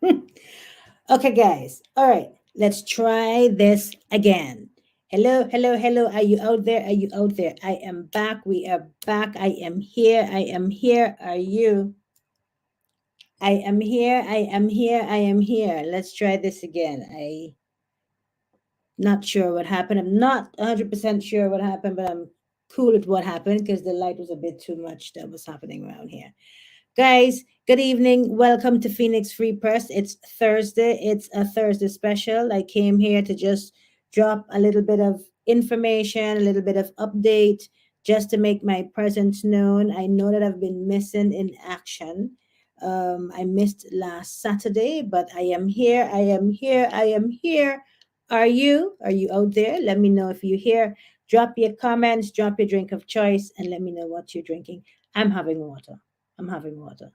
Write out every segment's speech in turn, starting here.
Okay, guys. All right, let's try this again. Hello, hello, hello. Are you out there? Are you out there? I am back. We are back. I am here. I am here. Are you? I am here. I am here. I am here. Let's try this again. I not sure what happened. I'm not 100% sure what happened, but I'm cool with what happened because the light was a bit too much that was happening around here. Guys, good evening. Welcome to Phoenix Free Press. It's Thursday. It's a Thursday special. I came here to just drop a little bit of information, a little bit of update, just to make my presence known. I know that I've been missing in action. I missed last Saturday, but I am here. I am here. I am here. Are you? Are you out there? Let me know if you're here. Drop your comments, drop your drink of choice, and let me know what you're drinking. I'm having water. I'm having water.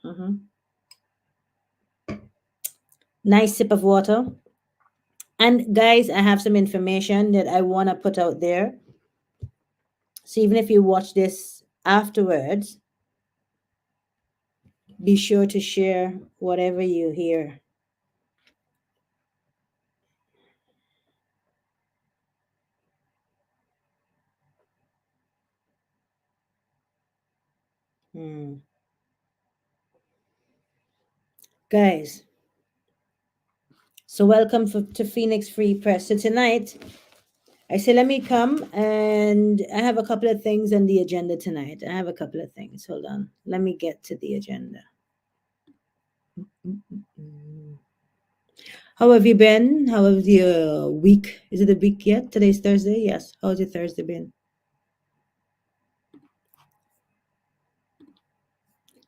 hmm Nice sip of water. And guys, I have some information that I want to put out there. So even if you watch this afterwards, be sure to share whatever you hear. Hmm. Guys, so welcome to Phoenix Free Press. So tonight, I say let me come and I have a couple of things on the agenda tonight. I have a couple of things. Hold on. Let me get to the agenda. Mm. How have you been? How was your week? Is it a week yet? Today's Thursday. Yes. How's your Thursday been?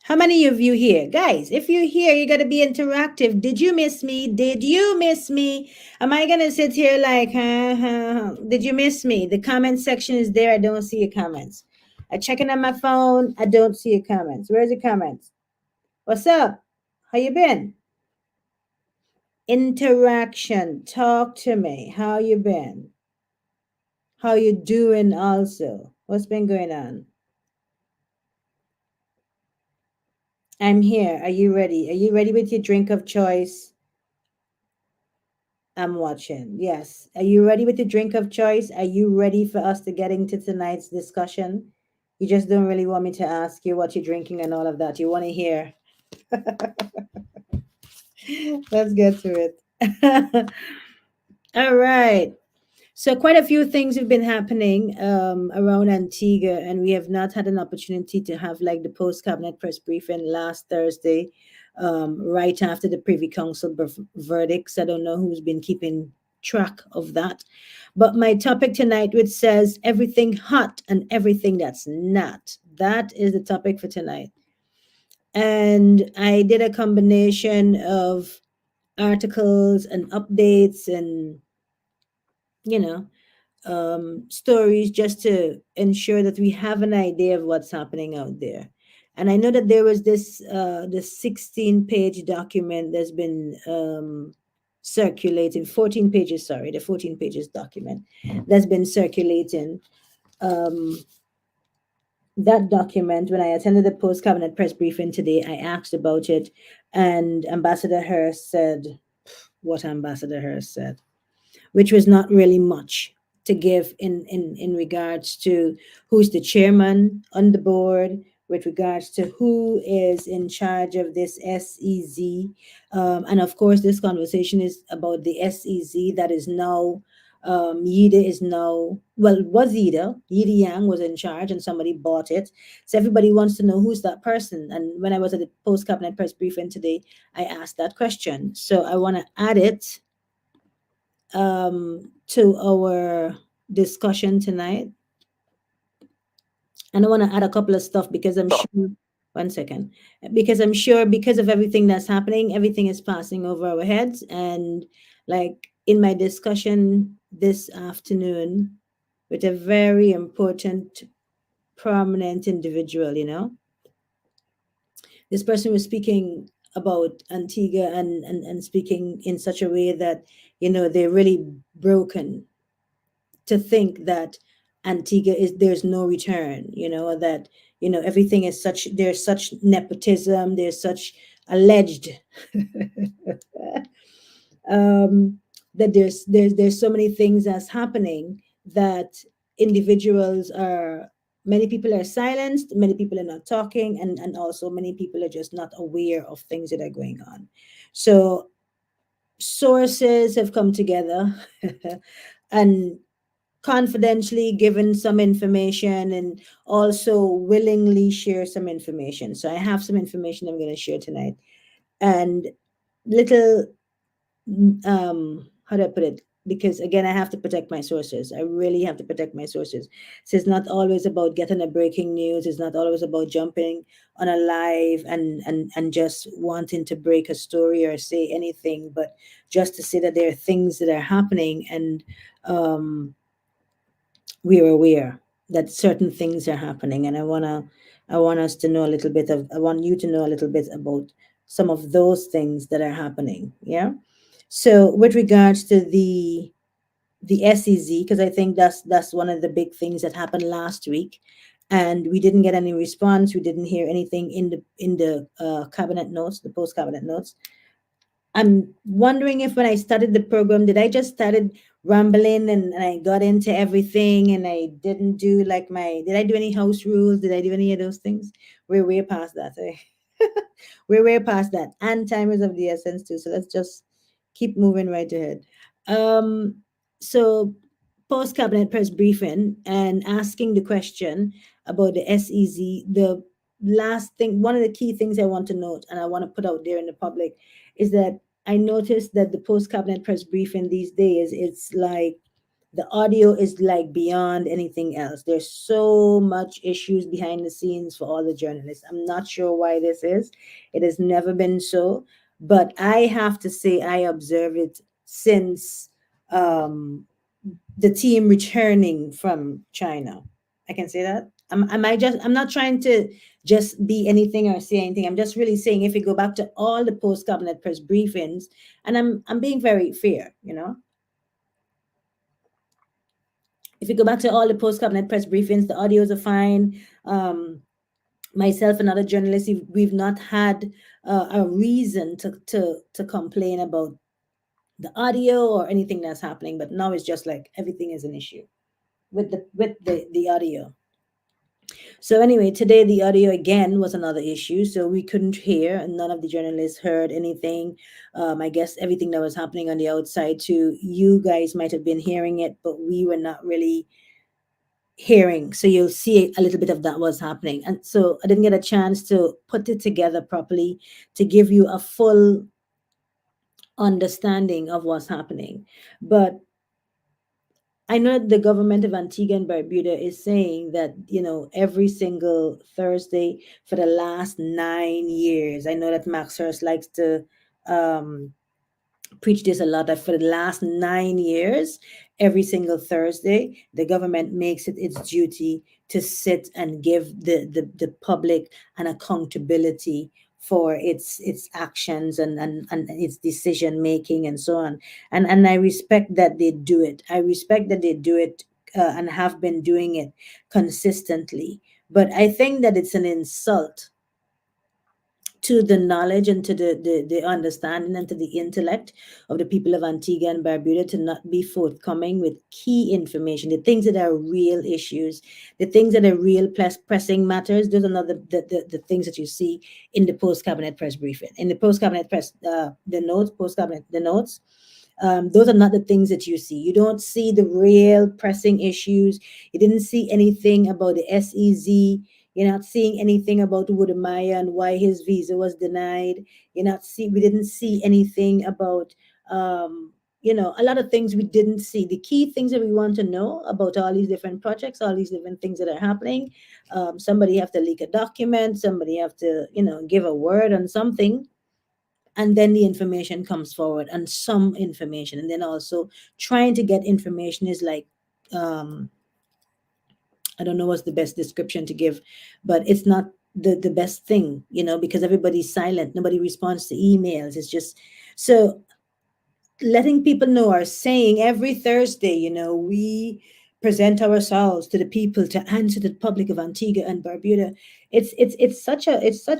How many of you here? Guys, if you're here, you got to be interactive. Did you miss me? Did you miss me? Am I going to sit here like, huh, huh, huh? Did you miss me? The comment section is there. I don't see your comments. I checking on my phone. I don't see your comments. Where's your comments? What's up? How you been? Interaction. Talk to me. How you been? How you doing also? What's been going on? I'm here. Are you ready? Are you ready with your drink of choice? I'm watching. Yes. Are you ready with the drink of choice? Are you ready for us to get into tonight's discussion? You just don't really want me to ask you what you're drinking and all of that. You want to hear. Let's get to it. All right. So quite a few things have been happening around Antigua, and we have not had an opportunity to have like the post cabinet press briefing last Thursday, right after the Privy Council verdicts. I don't know who's been keeping track of that, but my topic tonight, which says everything hot and everything that's not, that is the topic for tonight. And I did a combination of articles and updates and you know stories just to ensure that we have an idea of what's happening out there. And I know that there was this 16-page document that's been circulating, 14 pages, sorry, the 14 pages document that's been circulating. Um, that document, when I attended the post cabinet press briefing today, I asked about it, and Ambassador Harris said what Ambassador Harris said, which was not really much to give in regards to who's the chairman on the board, with regards to who is in charge of this SEZ. And of course, this conversation is about the SEZ that is now, Yida is now, well, it was Yida Yang was in charge and somebody bought it. So everybody wants to know who's that person. And when I was at the post cabinet press briefing today, I asked that question. So I want to add it to our discussion tonight. And I want to add a couple of stuff because I'm sure, one second, because I'm sure because of everything that's happening, everything is passing over our heads. And like in my discussion this afternoon with a very important, prominent individual, this person was speaking about Antigua and speaking in such a way that, they're really broken to think that Antigua is there's no return, that everything is such there's such nepotism, there's such alleged um, that there's so many things that's happening that individuals are many people are silenced, many people are not talking, and also many people are just not aware of things that are going on. So sources have come together and confidentially given some information and also willingly share some information. So I have some information I'm going to share tonight, and little how do I put it? Because again, I have to protect my sources. I really have to protect my sources. So it's not always about getting a breaking news. It's not always about jumping on a live and just wanting to break a story or say anything, but just to say that there are things that are happening, and um, we're aware that certain things are happening. And I want us to know a little bit of I want you to know a little bit about some of those things that are happening. Yeah. So with regards to the SEZ, because I think that's one of the big things that happened last week, and we didn't get any response. We didn't hear anything in the cabinet notes, the post cabinet notes. I'm wondering if when I started the program, did I just started rambling and I got into everything and I didn't do like did I do any house rules? Did I do any of those things? We're way past that. Eh? We're way past that. And time is of the essence too. So let's just keep moving right ahead. Um, so post cabinet press briefing and asking the question about the SEZ, the last thing, one of the key things I want to note and I want to put out there in the public is that I noticed that the post cabinet press briefing these days, it's like the audio is like beyond anything else. There's so much issues behind the scenes for all the journalists. I'm not sure why this is. It has never been so, but I have to say I observe it since the team returning from China. I can say that. I'm not trying to just be anything or say anything. I'm just really saying if you go back to all the post cabinet press briefings, and I'm being very fair, you know. If you go back to all the post cabinet press briefings, the audios are fine. Myself and other journalists, we've not had a reason to complain about the audio or anything that's happening. But now it's just like everything is an issue with the audio. So anyway, today the audio again was another issue, so we couldn't hear, and none of the journalists heard anything. I guess everything that was happening on the outside too, you guys might have been hearing it, but we were not really hearing. So you'll see a little bit of that was happening, and so I didn't get a chance to put it together properly to give you a full understanding of what's happening. But I know the government of Antigua and Barbuda is saying that, you know, every single Thursday for the last 9 years, I know that Max Hurst likes to um, preach this a lot, that for the last 9 years, every single Thursday, the government makes it its duty to sit and give the public an accountability for its actions and its decision making and so on. And I respect that they do it. I respect that they do it and have been doing it consistently. But I think that it's an insult to the knowledge and to the understanding and to the intellect of the people of Antigua and Barbuda to not be forthcoming with key information, the things that are real issues, the things that are real pressing matters. Those are not the things that you see in the post cabinet press briefing. In the post cabinet press, the notes, post cabinet, the notes. Those are not the things that you see. You don't see the real pressing issues. You didn't see anything about the SEZ. You're not seeing anything about Wudamaya and why his visa was denied. We didn't see anything about, a lot of things we didn't see. The key things that we want to know about all these different projects, all these different things that are happening. Somebody have to leak a document. Somebody have to, give a word on something, and then the information comes forward, and some information, and then also trying to get information is like, um I don't know what's the best description to give, but it's not the best thing, because everybody's silent, nobody responds to emails. It's just so letting people know, or saying every Thursday, we present ourselves to the people to answer the public of Antigua and Barbuda. It's such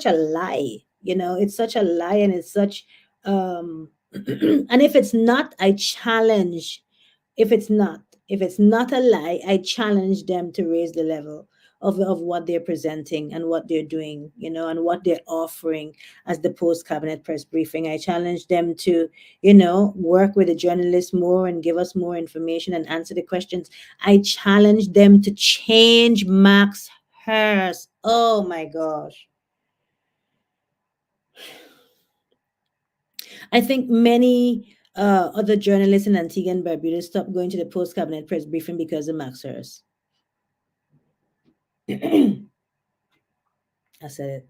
a lie. It's such a lie, and it's such and if it's not, I challenge. If it's not a lie, I challenge them to raise the level of what they're presenting and what they're doing, and what they're offering as the post cabinet press briefing. I challenge them to, work with the journalists more and give us more information and answer the questions. I challenge them to change Max Hurst. Oh my gosh. I think many other journalists in Antigua and Barbuda stopped going to the post cabinet press briefing because of Max Hurst. I said it.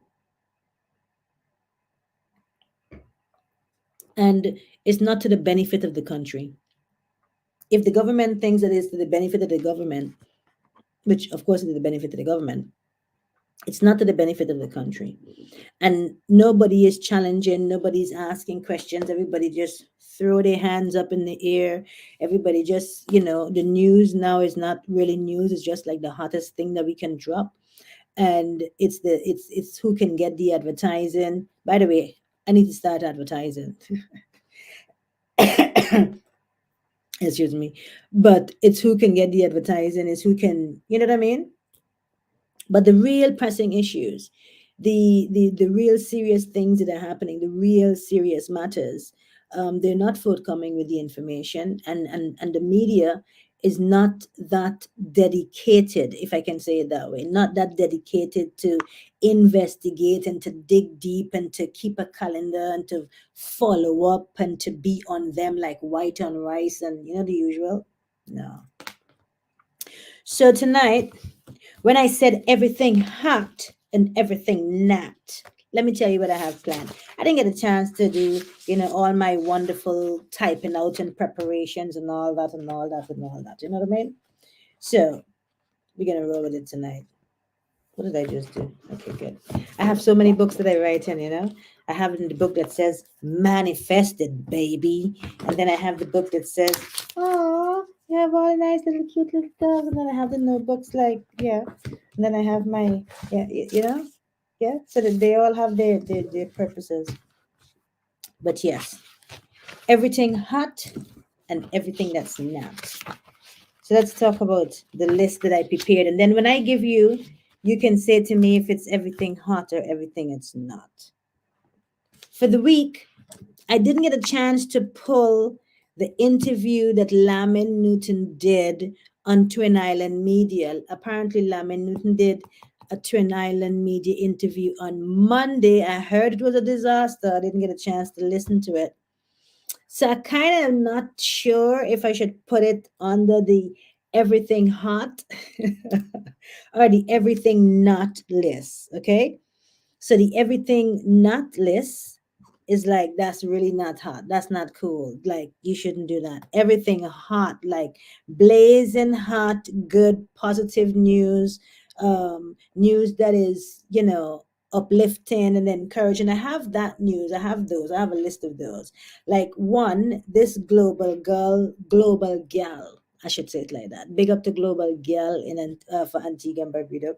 And it's not to the benefit of the country. If the government thinks that it's to the benefit of the government, which of course is to the benefit of the government, it's not to the benefit of the country. And nobody is challenging, nobody's asking questions. Everybody just throw their hands up in the air. Everybody just, the news now is not really news. It's just like the hottest thing that we can drop. And it's who can get the advertising. By the way, I need to start advertising. Excuse me. But it's who can get the advertising, is who can, you know what I mean? But the real pressing issues, the real serious things that are happening, the real serious matters, they're not forthcoming with the information, and the media is not that dedicated, if I can say it that way, not that dedicated to investigate and to dig deep and to keep a calendar and to follow up and to be on them like white on rice and the usual. No. So tonight, when I said everything hot and everything not, let me tell you what I have planned. I didn't get a chance to do, all my wonderful typing out and preparations and all that and all that and all that. You know what I mean? So we're gonna roll with it tonight. What did I just do? Okay, good. I have so many books that I write in. I have the book that says manifested, baby. And then I have the book that says, oh, you have all the nice little cute little stuff. And then I have the notebooks like, yeah. And then I have my, yeah, yeah. So that they all have their purposes. But yes, everything hot and everything that's not. So let's talk about the list that I prepared. And then when I give you, you can say to me if it's everything hot or everything it's not. For the week, I didn't get a chance to pull the interview that Lamin Newton did on Twin Island Media. Apparently, Lamin Newton did a Twin Island Media interview on Monday. I heard it was a disaster. I didn't get a chance to listen to it. So I kind of not sure if I should put it under the everything hot or the everything not list. Okay. So the everything not list is like, that's really not hot. That's not cool. Like, you shouldn't do that. Everything hot, like blazing hot, good, positive news, news that is, uplifting and encouraging. I have that news. I have those. I have a list of those. Like, one, this global gal. I should say it like that. Big up to Global Gal for Antigua and Barbuda,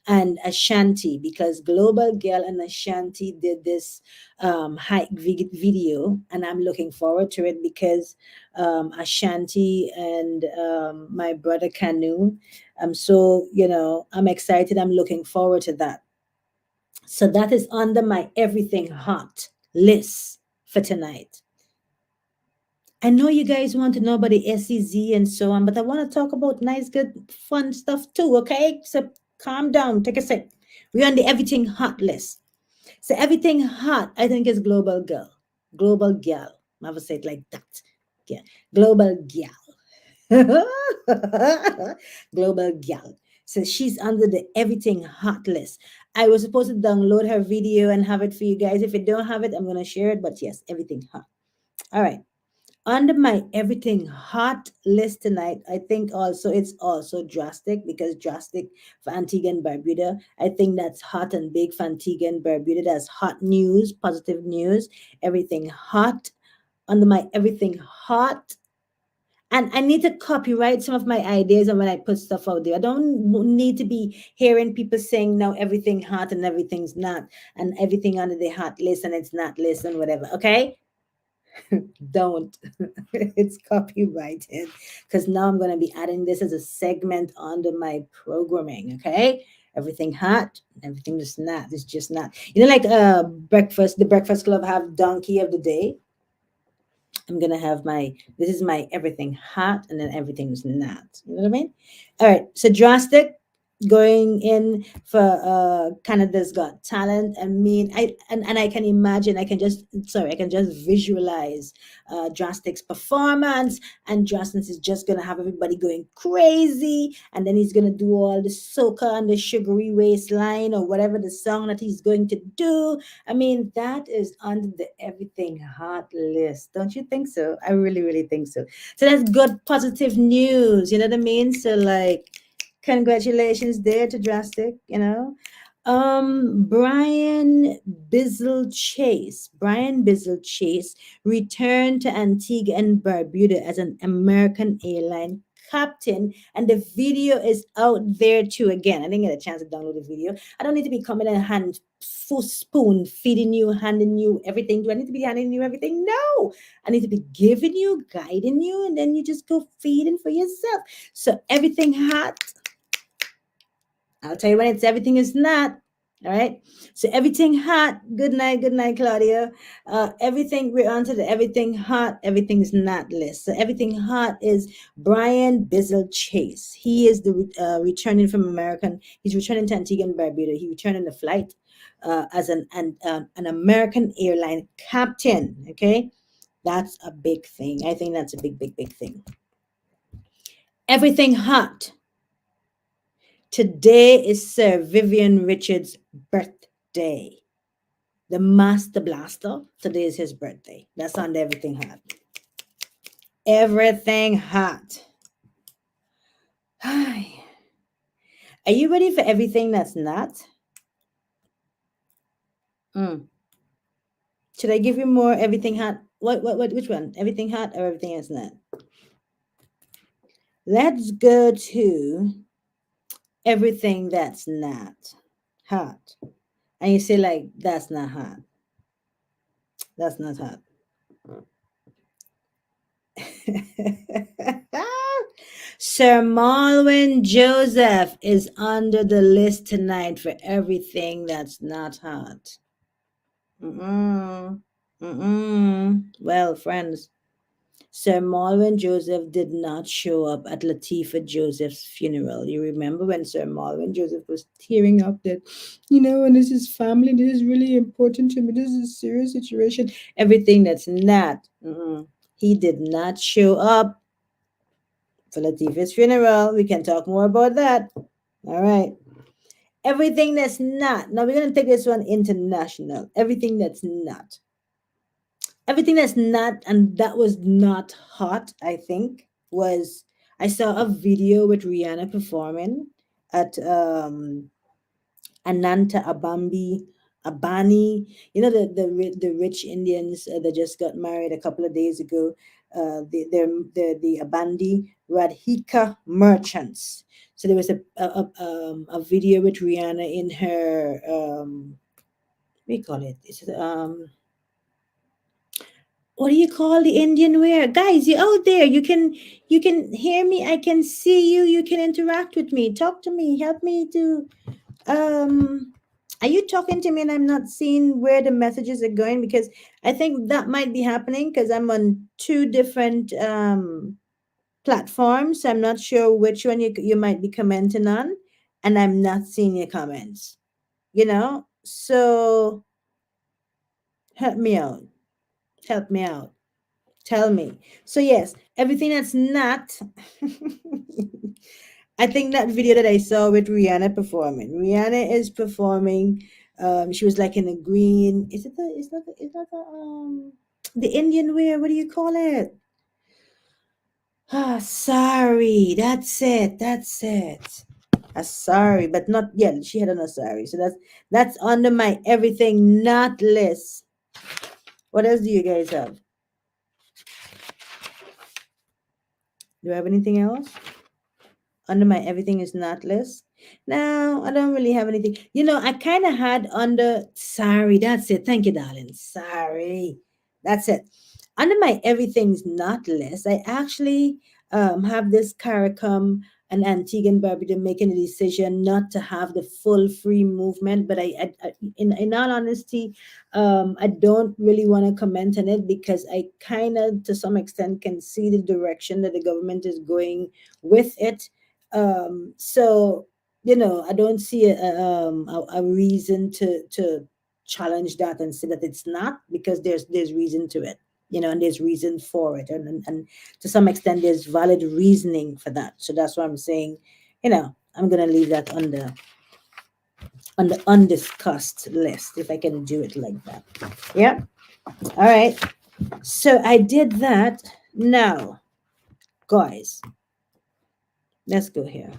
and Ashanti, because Global Girl and Ashanti did this hike video, and I'm looking forward to it because Ashanti and my brother Canoe. So I'm excited. I'm looking forward to that. So that is under my everything hot list for tonight. I know you guys want to know about the SEZ and so on, but I want to talk about nice, good, fun stuff too, okay? So calm down, take a sec. We're on the everything hot list. So everything hot, I think, is Global Girl. Global Gal. I would say it like that. Yeah. Global Gal. Global Gal. So she's under the everything hot list. I was supposed to download her video and have it for you guys. If you don't have it, I'm going to share it. But yes, everything hot. All right. Under my everything hot list tonight, I think also it's also drastic, because drastic for Antigua and Barbuda. I think that's hot and big for Antigua and Barbuda. That's hot news, positive news, everything hot. Under my everything hot, And I need to copyright some of my ideas and when I put stuff out there. I don't need to be hearing people saying now everything hot and everything's not, and everything under the hot list and it's not list and whatever. Okay? Don't. It's copyrighted because now I'm going to be adding this as a segment under my programming. Okay? Everything hot, everything is not. It's just not. You know, like breakfast. The Breakfast Club have donkey of the day. I'm gonna have my this is my everything hot and then everything's not. You know what I mean? All right. So drastic going in for Canada's Got Talent. I mean, and I can imagine. I can just visualize Drastic's performance, and Drastic is just gonna have everybody going crazy, and then he's gonna do all the soca and the sugary waistline or whatever the song that he's going to do. I mean, that is on the everything hot list. Don't you think so? I really, really think so. So that's good positive news. You know what I mean? So like congratulations there to Drastic, you know. Brian Bizzle Chase returned to Antigua and Barbuda as an American airline captain, and the video is out there too. Again, I didn't get a chance to download the video. I don't need to be coming in hand full spoon feeding you, handing you everything. Do I need to be handing you everything? No, I need to be giving you, guiding you, and then you just go feeding for yourself. So everything hot, I'll tell you when it's everything is not. All right. So everything hot. Good night, Claudia. Everything we're on to the everything hot, everything's not list. So everything hot is Brian Bizzle Chase. He is the returning from American. He's returning to Antigua and Barbuda. He returned in the flight as an American airline captain. Okay, that's a big thing. I think that's a big thing. Everything hot. Today is Sir Vivian Richards' birthday. The Master Blaster. Today is his birthday. That's on the Everything Hot. Everything Hot. Hi. Are you ready for everything that's not? Should I give you more Everything Hot? Which one? Everything Hot or Everything That's Not? Let's go to Everything That's Not Hot. And you say, like, that's not hot. That's not hot. Sir Malwin Joseph is under the list tonight for everything that's not hot. Well, friends, Sir Malwin Joseph did not show up at Latifah Joseph's funeral. You remember when Sir Malwin Joseph was tearing up that, and this is family, this is really important to me, this is a serious situation. Everything that's not. He did not show up for Latifah's funeral. We can talk more about that. All right. Everything that's not. Now we're going to take this one international. Everything that's not. Everything that's not, and that was not hot, I think, was I saw a video with Rihanna performing at Ananta Abani. You know the rich Indians that just got married a couple of days ago. The Abandi Radhika merchants. So there was a video with Rihanna in her what do you call it? What do you call the Indian wear? Guys, you out there. You can hear me. I can see you. You can interact with me. Talk to me. Help me to are you talking to me and I'm not seeing where the messages are going? Because I think that might be happening because I'm on two different platforms. So I'm not sure which one you might be commenting on, and I'm not seeing your comments. So help me out. Help me out. Tell me. So yes, everything that's not. I think that video that I saw with Rihanna performing. Rihanna is performing. She was like in a green. Is it the? The Indian wear? What do you call it? Sorry. That's it. That's it. Sorry, but not yet. She had on a sorry. So that's under my everything not list. What else do you guys have? Do I have anything else under my everything is not list? No, I don't really have anything. I kind of had under, sorry, that's it. Thank you, darling. Sorry. That's it. Under my everything's not list, I actually have this CARICOM and Antigua and Barbuda making a decision not to have the full free movement. But in all honesty, I don't really want to comment on it because I kind of, to some extent, can see the direction that the government is going with it. So I don't see a reason to challenge that and say that it's not, because there's reason to it, and there's reason for it, and to some extent there's valid reasoning for that. So that's why I'm saying, I'm gonna leave that on the undiscussed list, if I can do it like that. Yeah. All right. So I did that. Now, guys, let's go here.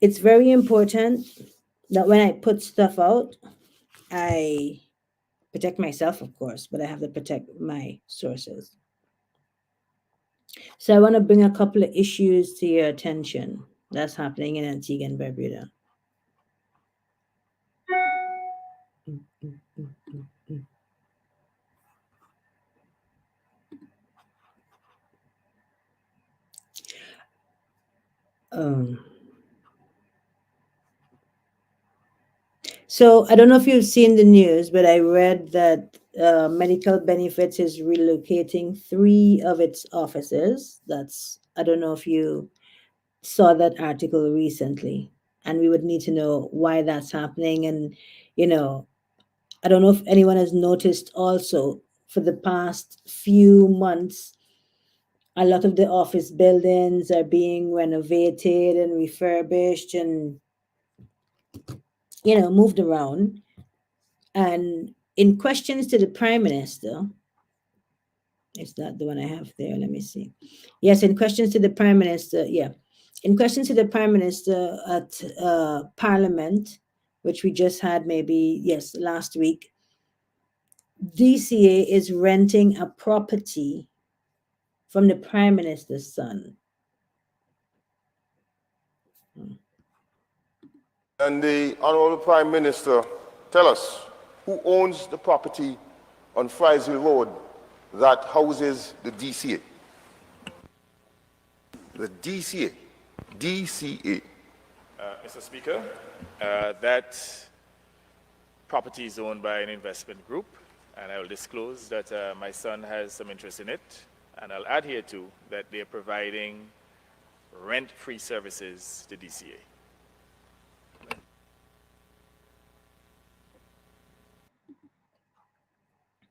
It's very important that when I put stuff out, I protect myself, of course, but I have to protect my sources. So I want to bring a couple of issues to your attention that's happening in Antigua and Barbuda. Um, so I don't know if you've seen the news, but I read that Medical Benefits is relocating 3 of its offices. I don't know if you saw that article recently, and we would need to know why that's happening. And you know, I don't know if anyone has noticed also, for the past few months, a lot of the office buildings are being renovated and refurbished and moved around. And in questions to the prime minister, it's not the one I have there. Let me see. Yes, in questions to the prime minister. Yeah, in questions to the prime minister at Parliament, which we just had, maybe, yes, last week, DCA is renting a property from the prime minister's son. And the Honorable Prime Minister, tell us, who owns the property on Friesville Road that houses the DCA? The DCA. DCA. Mr. Speaker, that property is owned by an investment group, and I will disclose that my son has some interest in it, and I'll add here too that they're providing rent-free services to DCA.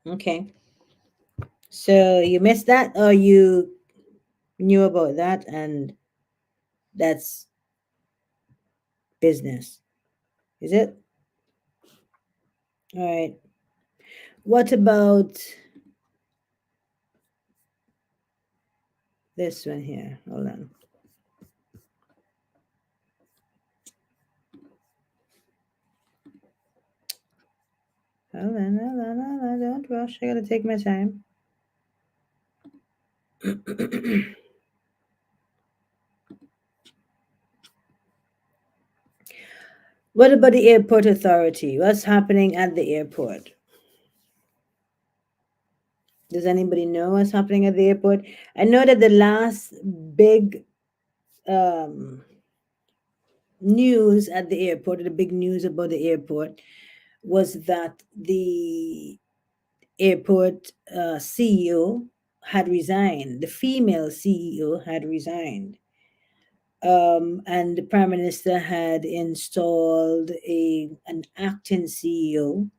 Okay. So you missed that, or you knew about that, and that's business. Is it? All right. What about this one here? Hold on. Hold on. Don't rush. I gotta take my time. What about the airport authority? What's happening at the airport? Does anybody know what's happening at the airport? I know that the last big news at the airport, or the big news about the airport, was that the airport CEO had resigned. The female CEO had resigned. And the prime minister had installed an acting CEO.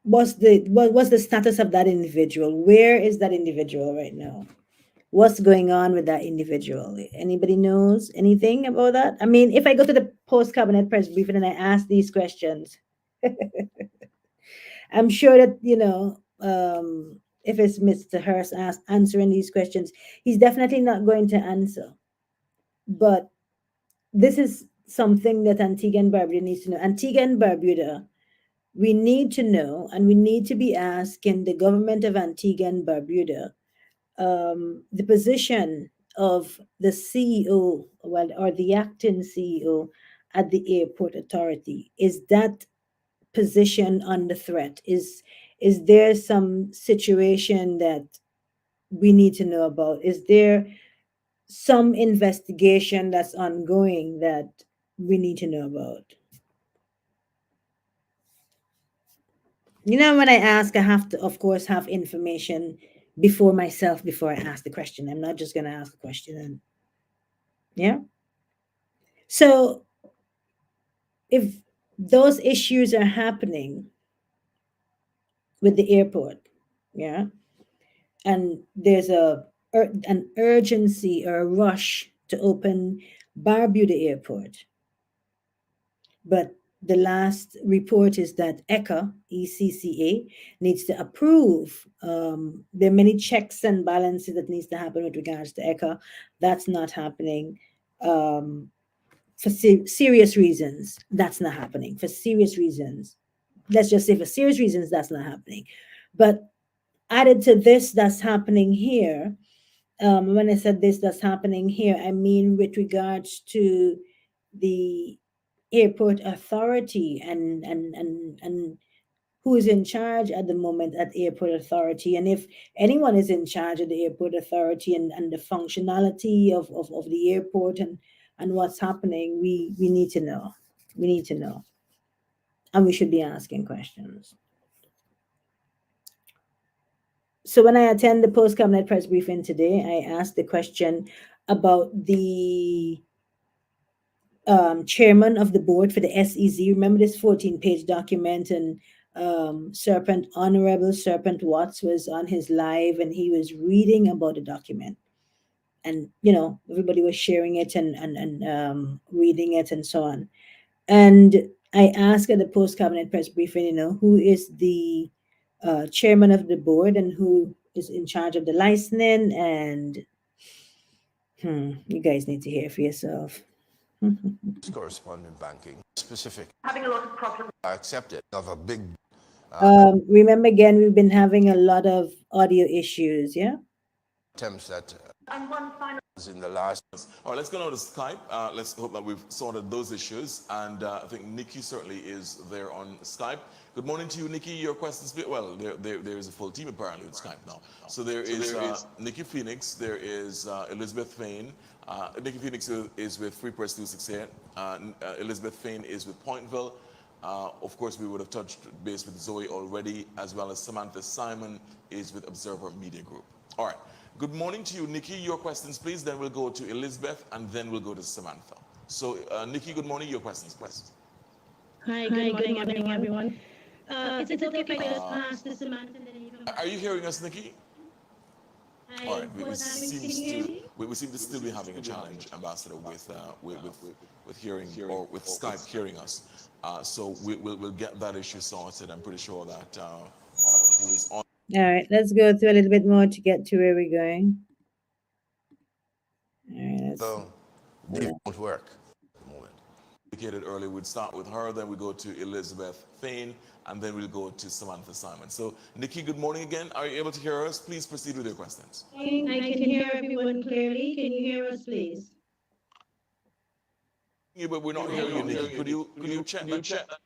What's the status of that individual? Where is that individual right now? What's going on with that individual? Anybody knows anything about that? I mean, if I go to the post cabinet press briefing and I ask these questions, I'm sure that if it's Mr. Hurst answering these questions, he's definitely not going to answer. But this is something that Antigua and Barbuda needs to know. Antigua and Barbuda, we need to know, and we need to be asking the government of Antigua and Barbuda the position of the CEO, well, or the acting CEO at the airport authority. Is that position under threat? Is there some situation that we need to know about? Is there some investigation that's ongoing that we need to know about? You know, when I ask, I have to, of course, have information before myself before I ask the question. I'm not just going to ask the question. And yeah. So if those issues are happening with the airport, yeah, and there's an urgency or a rush to open Barbuda Airport, but the last report is that ECCA needs to approve. There are many checks and balances that needs to happen with regards to ECA. That's not happening. For serious reasons, that's not happening. For serious reasons, let's just say for serious reasons, that's not happening. But added to this, that's happening here. When I said this, that's happening here, I mean with regards to the airport authority and who is in charge at the moment at airport authority, and if anyone is in charge of the airport authority and the functionality of the airport and what's happening, we need to know. We need to know, and we should be asking questions. So when I attend the post cabinet press briefing today, I asked the question about the chairman of the board for the SEZ. Remember this 14-page document, and Honorable Serpent Watts was on his live and he was reading about the document. And, you know, everybody was sharing it and reading it and so on. And I asked at the post cabinet press briefing, you know, who is the chairman of the board and who is in charge of the licensing, and you guys need to hear for yourself. Correspondent banking specific. Having a lot of problems. I accept it. Of a big. Remember again, we've been having a lot of audio issues. Yeah. Attempts that. And one final. In the last. All right, let's go now to Skype. Let's hope that we've sorted those issues. And I think Nikki certainly is there on Skype. Good morning to you, Nikki. Your questions. Well, there is a full team apparently with Skype now. So there is Nikki Phoenix. There is Elizabeth Fain. Nikki Phoenix is with Free Press 268. Elizabeth Fain is with Pointville. Of course, we would have touched base with Zoe already, as well as Samantha Simon is with Observer Media Group. All right. Good morning to you, Nikki. Your questions, please. Then we'll go to Elizabeth, and then we'll go to Samantha. So, Nikki, good morning. Your questions, please. Hi, good morning, everyone. Is it okay if I just pass to Samantha and then you come? Are you hearing us, Nikki? Hi, all right. We seem to still be having a challenge, Ambassador, with hearing or with Skype hearing us. So we'll get that issue sorted. I'm pretty sure that who is on. All right, let's go through a little bit more to get to where we're going. All right, so it won't work at the moment. Indicated earlier, we'd start with her, then we go to Elizabeth Fain, and then we'll go to Samantha Simon. So, Nikki, good morning again. Are you able to hear us? Please proceed with your questions. I can hear everyone clearly. Can you hear us, please? Yeah, but we're not hearing you, Nikki. Could you check that?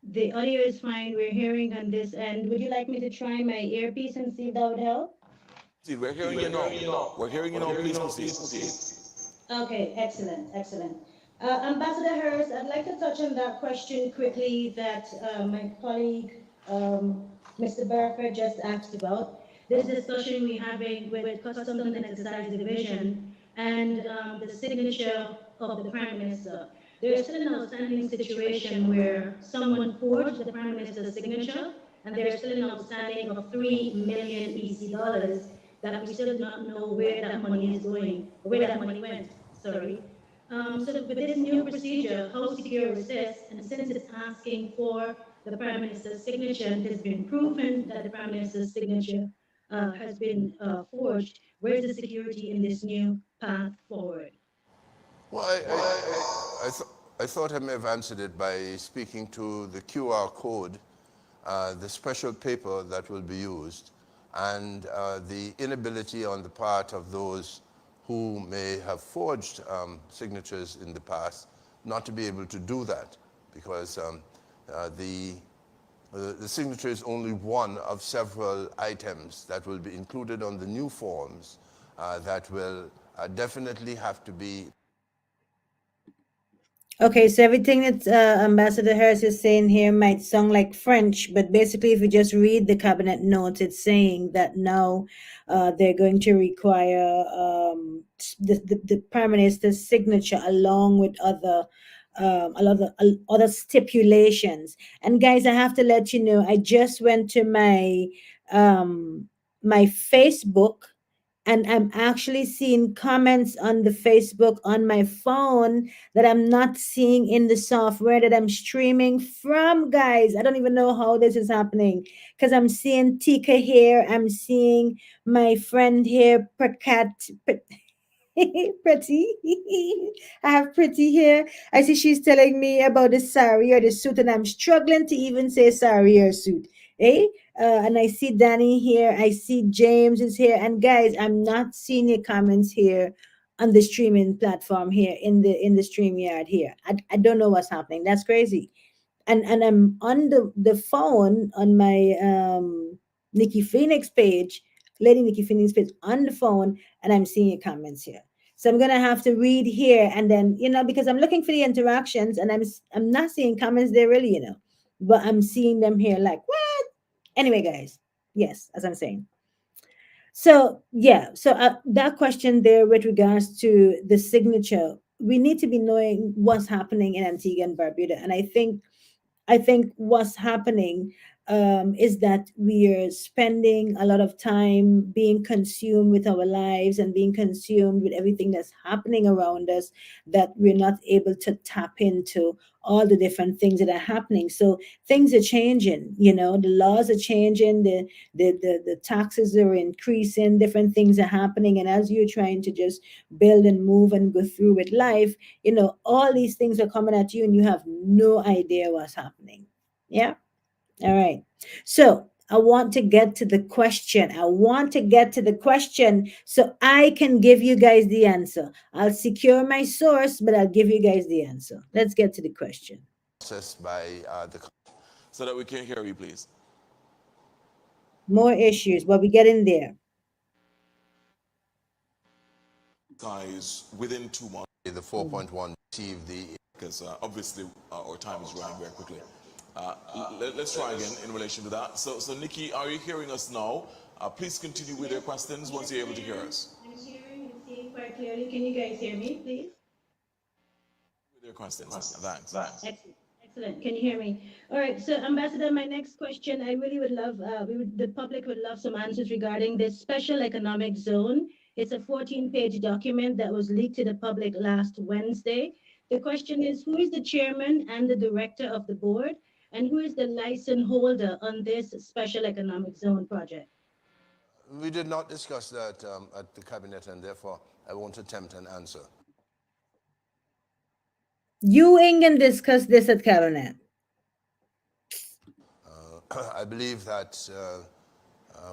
The audio is fine. We're hearing on this end. Would you like me to try my earpiece and see if that would help? We're hearing you now. We're hearing you now. Please proceed. Okay, excellent. Ambassador Harris, I'd like to touch on that question quickly that my colleague, Mr. Barker, just asked about. This discussion we're having with Customs and Excise Division and the signature of the Prime Minister. There's still an outstanding situation where someone forged the Prime Minister's signature, and there's still an outstanding of $3 million EC dollars that we still do not know where that money is going, or where that money went, sorry. So with this new procedure, how secure is this? And since it's asking for the Prime Minister's signature, and it has been proven that the Prime Minister's signature has been forged, where's the security in this new path forward? Well, I thought I may have answered it by speaking to the QR code, the special paper that will be used, and the inability on the part of those who may have forged signatures in the past not to be able to do that, because the signature is only one of several items that will be included on the new forms that will definitely have to be. Okay, so everything that Ambassador Harris is saying here might sound like French, but basically, if you just read the cabinet notes, it's saying that now they're going to require the Prime Minister's signature along with other stipulations. And guys, I have to let you know, I just went to my my Facebook, and I'm actually seeing comments on the Facebook on my phone that I'm not seeing in the software that I'm streaming from, guys. I don't even know how this is happening, because I'm seeing Tika here. I'm seeing my friend here, Prakat. Pretty. I have Pretty here. I see she's telling me about the sari or the suit, and I'm struggling to even say sari or suit. Eh? And I see Danny here. I see James is here. And guys, I'm not seeing your comments here on the streaming platform here in the StreamYard here. I don't know what's happening. That's crazy. And I'm on the phone on my Nikki Phoenix page, Lady Nikki Phoenix page on the phone, and I'm seeing your comments here. So I'm gonna have to read here, and then because I'm looking for the interactions, and I'm not seeing comments there really, but I'm seeing them here. Like what? Anyway, guys, yes, as I'm saying. So yeah, so that question there with regards to the signature, we need to be knowing what's happening in Antigua and Barbuda, and I think what's happening is that we are spending a lot of time being consumed with our lives and being consumed with everything that's happening around us, that we're not able to tap into all the different things that are happening. So things are changing, the laws are changing, the taxes are increasing, different things are happening. And as you're trying to just build and move and go through with life, all these things are coming at you and you have no idea what's happening. Yeah. All right. So I want to get to the question. So I can give you guys the answer. I'll secure my source, but I'll give you guys the answer. Let's get to the question. Processed by the. So that we can hear you, please. More issues, but we get in there. Guys, within 2 months. The 4.1 received the. Because obviously our time is running very quickly. Let's try again in relation to that. So Nikki, are you hearing us now? Please continue with your questions once you're able to hear us. I'm hearing and seeing quite clearly. Can you guys hear me, please? With your questions. Thanks. Excellent. Can you hear me? All right. So, Ambassador, my next question, I really would love, the public would love some answers regarding this special economic zone. It's a 14-page document that was leaked to the public last Wednesday. The question is, who is the chairman and the director of the board, and who is the license holder on this special economic zone project? We did not discuss that at the cabinet, and therefore I won't attempt an answer. You ain't gonna discuss this at cabinet. I believe that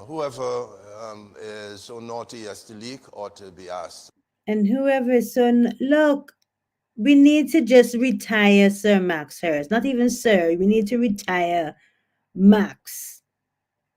whoever is so naughty as to leak ought to be asked. And whoever is look, we need to just retire Sir Max Harris. Not even Sir, we need to retire Max.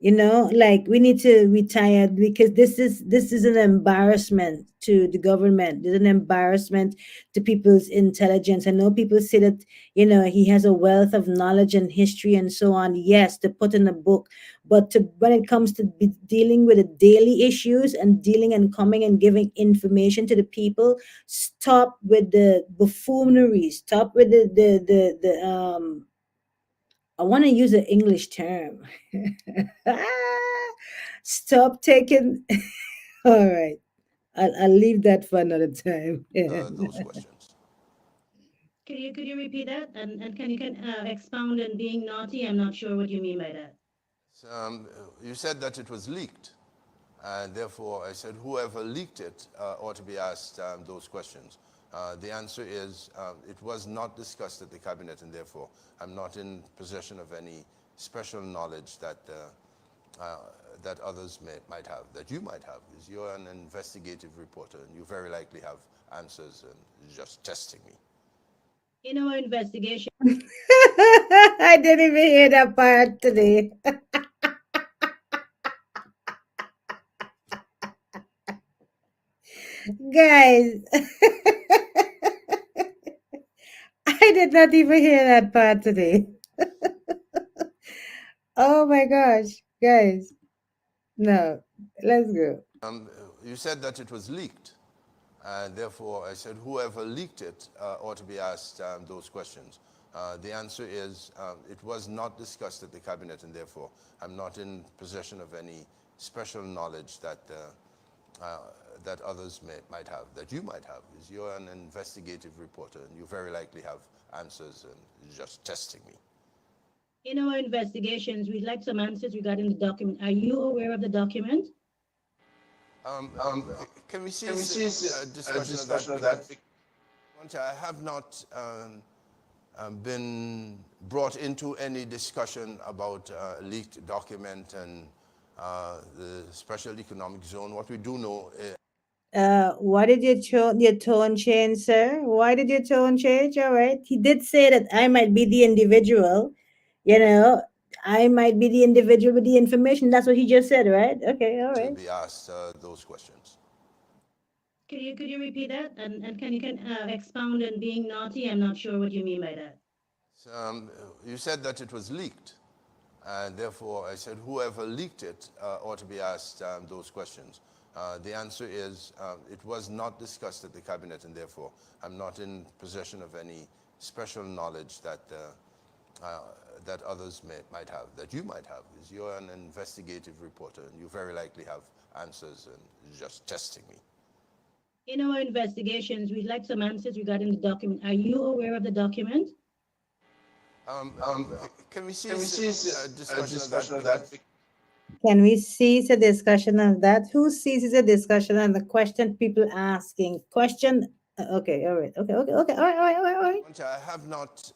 Like we need to retire, because this is an embarrassment to the government. It's an embarrassment to people's intelligence. I know people say that he has a wealth of knowledge and history and so on. Yes, to put in a book, but when it comes to dealing with the daily issues and dealing and coming and giving information to the people, stop with the buffoonery. Stop with the I want to use an English term. Stop taking. All right. I'll leave that for another time. Those questions. Could you repeat that? And can you expound on being naughty? I'm not sure what you mean by that. You said that it was leaked, and therefore I said whoever leaked it ought to be asked those questions. The answer is it was not discussed at the cabinet, and therefore I'm not in possession of any special knowledge that that others might have, that you might have, because you're an investigative reporter and you very likely have answers and you're just testing me. In our investigation, I didn't even hear that part today. Guys, I did not even hear that part today. Oh my gosh, guys. No, let's go. You said that it was leaked, and therefore I said whoever leaked it ought to be asked those questions. The answer is it was not discussed at the cabinet, and therefore I'm not in possession of any special knowledge that that others might have, that you might have, because you're an investigative reporter and you very likely have answers and you're just testing me. in our investigations, we'd like some answers regarding the document. Are you aware of the document? Can we cease discussion of that? I have not been brought into any discussion about a leaked document and the special economic zone. What we do know is Why did your tone change, sir? Why did your tone change? All right. He did say that I might be the individual, you know, I might be the individual with the information. That's what he just said, right? Okay, all to right. be asked those questions. Could you repeat that? And can you expound on being naughty? I'm not sure what you mean by that. You said that it was leaked, and therefore I said whoever leaked it ought to be asked those questions. The answer is it was not discussed at the cabinet, and therefore I'm not in possession of any special knowledge that that others might have, that you might have, because you're an investigative reporter and you very likely have answers and you're just testing me. In our investigations, we'd like some answers regarding the document. Are you aware of the document? Can we cease discussion of that? Can we cease a discussion of that? Who ceases a discussion on the question people asking? Question. Okay, all right. Okay, all right. I have not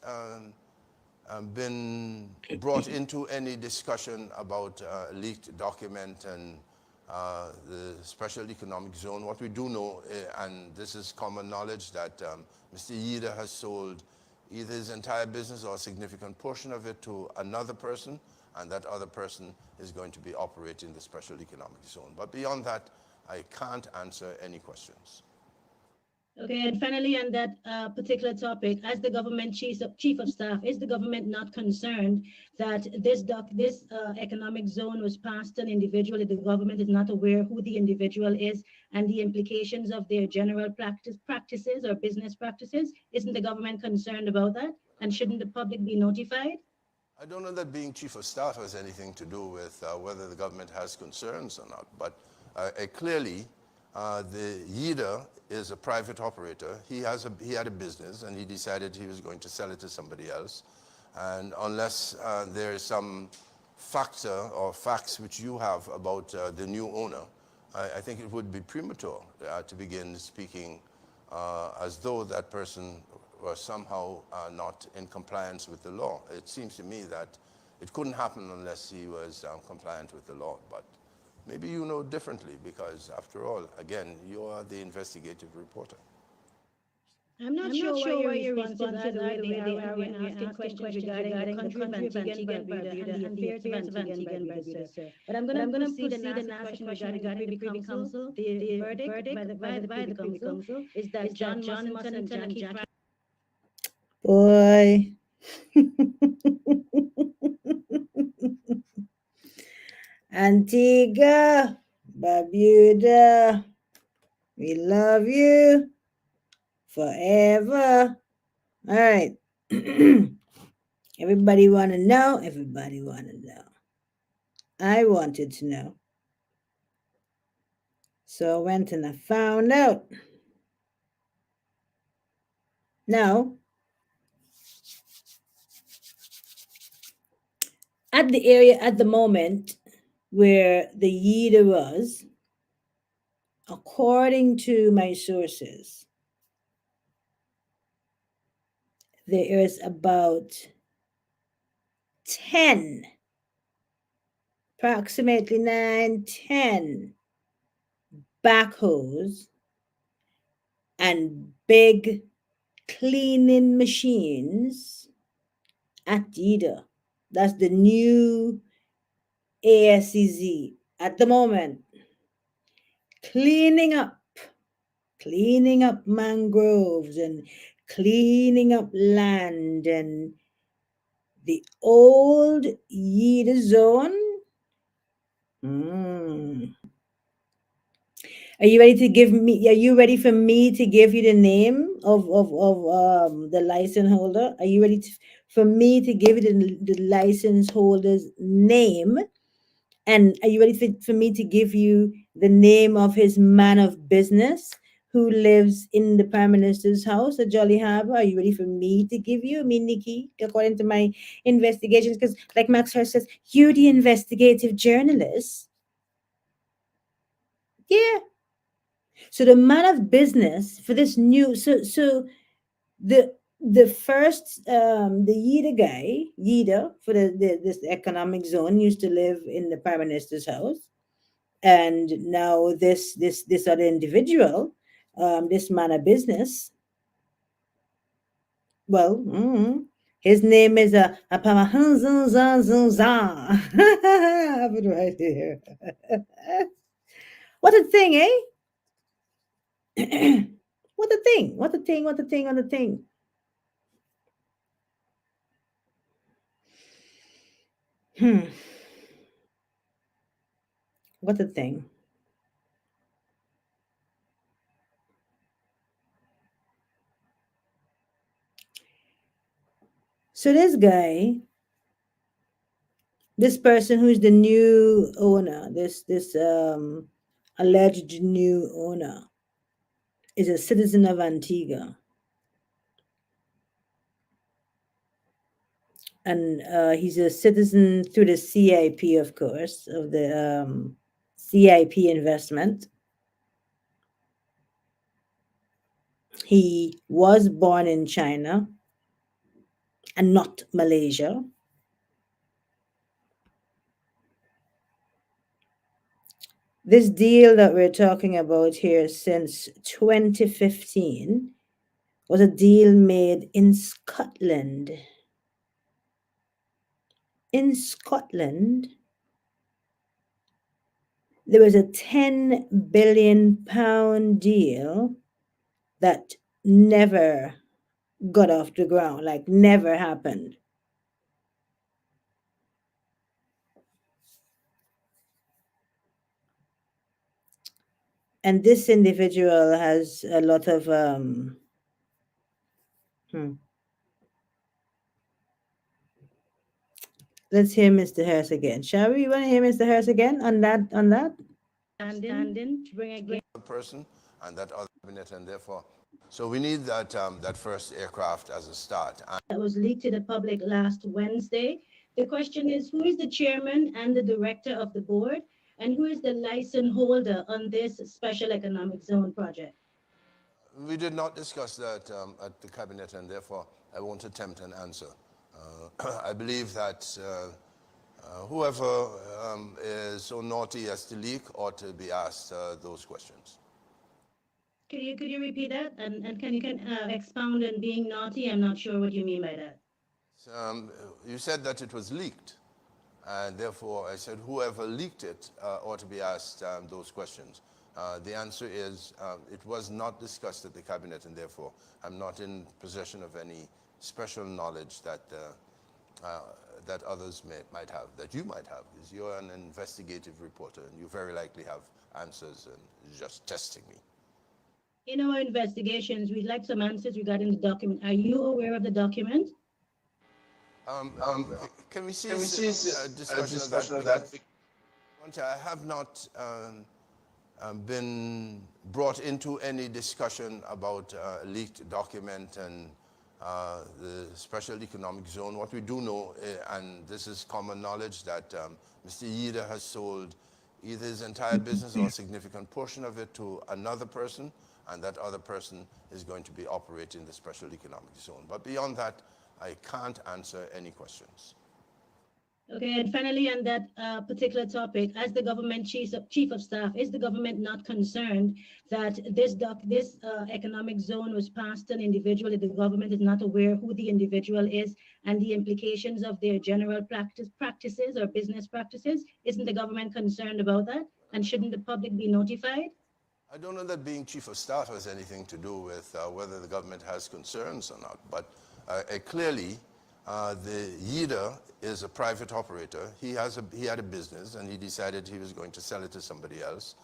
been brought into any discussion about a leaked document and the special economic zone. What we do know, and this is common knowledge, that Mr. Yida has sold either his entire business or a significant portion of it to another person, and that other person is going to be operating the special economic zone. But beyond that, I can't answer any questions. Okay, and finally, on that particular topic, as the government chief of staff, is the government not concerned that this economic zone was passed to an individual if the government is not aware who the individual is and the implications of their general practices or business practices? Isn't the government concerned about that? And shouldn't the public be notified? I don't know that being chief of staff has anything to do with whether the government has concerns or not, but clearly the Yida is a private operator. He had a business and he decided he was going to sell it to somebody else. And unless there is some factor or facts which you have about the new owner, I think it would be premature to begin speaking as though that person was somehow not in compliance with the law. It seems to me that it couldn't happen unless he was compliant with the law. But maybe you know differently because, after all, again, you are the investigative reporter. I'm not sure why your responses are the way they are when asking questions regarding the country of Antigua and Barbuda and the affairs of Antigua and Barbuda, sir. But I'm going to proceed and ask a question regarding the Privy Council. The verdict by the Privy Council is that John Musson and Jackie Frank. Boy. Antigua, Barbuda, we love you forever. All right. Everybody want to know? Everybody want to know. I wanted to know. So I went and I found out. Now, at the area at the moment where the Yida was, according to my sources, there is about 10, approximately 9, 10 backhoes and big cleaning machines at Yida. That's the new ASCZ at the moment. Cleaning up mangroves and cleaning up land and the old Yida zone. Are you ready to give me? Are you ready for me to give you the name of the license holder? Are you ready for me to give you the license holder's name? And are you ready for me to give you the name of his man of business who lives in the Prime Minister's house at Jolly Harbor? Are you ready for me to give you? I mean, Nikki, according to my investigations, because like Max Hurst says, you're the investigative journalist. Yeah. So the man of business for this new the first the Yida guy, Yida for this economic zone used to live in the Prime Minister's house. And now this other individual, this man of business, well, his name is a have it right here. What a thing, eh? What a thing, what a thing, what a thing, what a thing. What a thing. So this guy, this person who's the new owner, this alleged new owner, is a citizen of Antigua. And he's a citizen through the CIP, of course, of the CIP investment. He was born in China and not Malaysia. This deal that we're talking about here since 2015 was a deal made in Scotland. In Scotland, there was a £10 billion deal that never got off the ground, like never happened. And this individual has a lot of Let's hear Mr. Harris again. Shall we? You want to hear Mr. Harris again on that? Standing, bring again. Person and that other cabinet, and therefore, so we need that that first aircraft as a start. That was leaked to the public last Wednesday. The question is, who is the chairman and the director of the board, and who is the license holder on this special economic zone project? We did not discuss that at the cabinet, and therefore I won't attempt an answer. I believe that whoever is so naughty as to leak ought to be asked those questions. Could you repeat that? And can you expound on being naughty? I'm not sure what you mean by that. You said that it was leaked, and therefore I said whoever leaked it ought to be asked those questions. The answer is it was not discussed at the cabinet, and therefore I'm not in possession of any special knowledge that that others might have, that you might have, because you're an investigative reporter and you very likely have answers and you're just testing me. In our investigations, we'd like some answers regarding the document. Are you aware of the document? Can we see a discussion of that? I have not been brought into any discussion about a leaked document and the special economic zone. What we do know, and this is common knowledge, that Mr. Yida has sold either his entire business or a significant portion of it to another person, and that other person is going to be operating the special economic zone. But beyond that, I can't answer any questions. Okay, and finally, on that particular topic, as the government chief of staff, is the government not concerned that this economic zone was passed to an individual, that the government is not aware who the individual is and the implications of their general practices or business practices? Isn't the government concerned about that? And shouldn't the public be notified? I don't know that being chief of staff has anything to do with whether the government has concerns or not, but clearly the YIDA is a private operator. He had a business and he decided he was going to sell it to somebody else.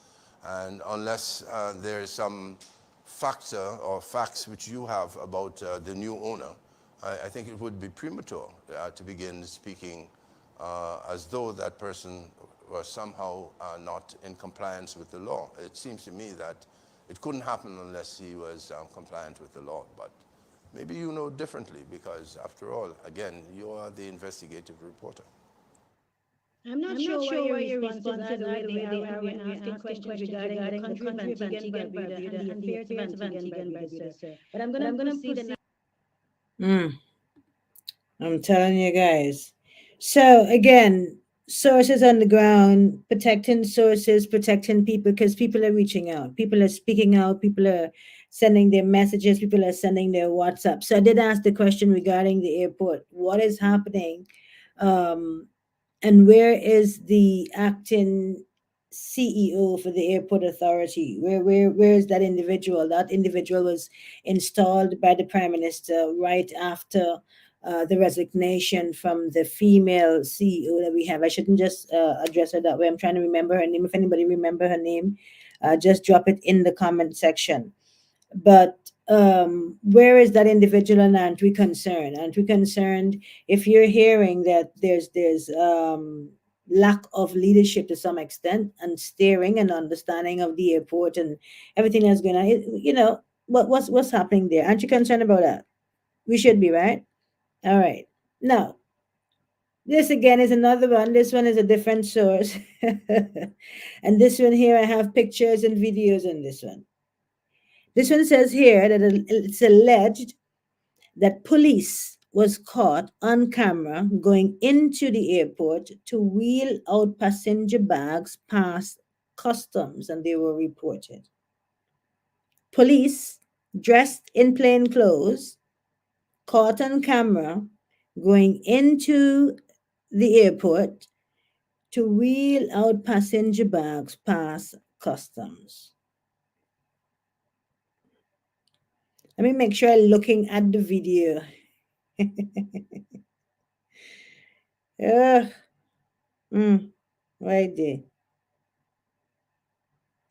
And unless there is some factor or facts which you have about the new owner, I think it would be premature to begin speaking as though that person was somehow not in compliance with the law. It seems to me that it couldn't happen unless he was compliant with the law. But maybe you know differently because, after all, again, you are the investigative reporter. I'm not sure why your responses are the way they are when asking questions regarding the country of Antigua and Barbuda and the affairs of Antigua and Barbuda, sir. But I'm going to proceed and I'm telling you guys. So again, sources on the ground, protecting sources, protecting people, because people are reaching out. People are speaking out. People are sending their messages. People are sending their WhatsApp. So I did ask the question regarding the airport. What is happening? And where is the acting CEO for the airport authority? Where is that individual? That individual was installed by the Prime Minister right after the resignation from the female CEO that we have. I shouldn't just address her that way. I'm trying to remember her name. If anybody remember her name, just drop it in the comment section. But where is that individual, and aren't we concerned? Aren't we concerned if you're hearing that there's lack of leadership to some extent and steering and understanding of the airport and everything that's going on? You know, what's happening there? Aren't you concerned about that? We should be, right? All right. Now, this again is another one. This one is a different source. And this one here, I have pictures and videos on this one. This one says here that it's alleged that police was caught on camera going into the airport to wheel out passenger bags past customs, and they were reported. Police dressed in plain clothes caught on camera going into the airport to wheel out passenger bags past customs. Let me make sure I'm looking at the video. Right there.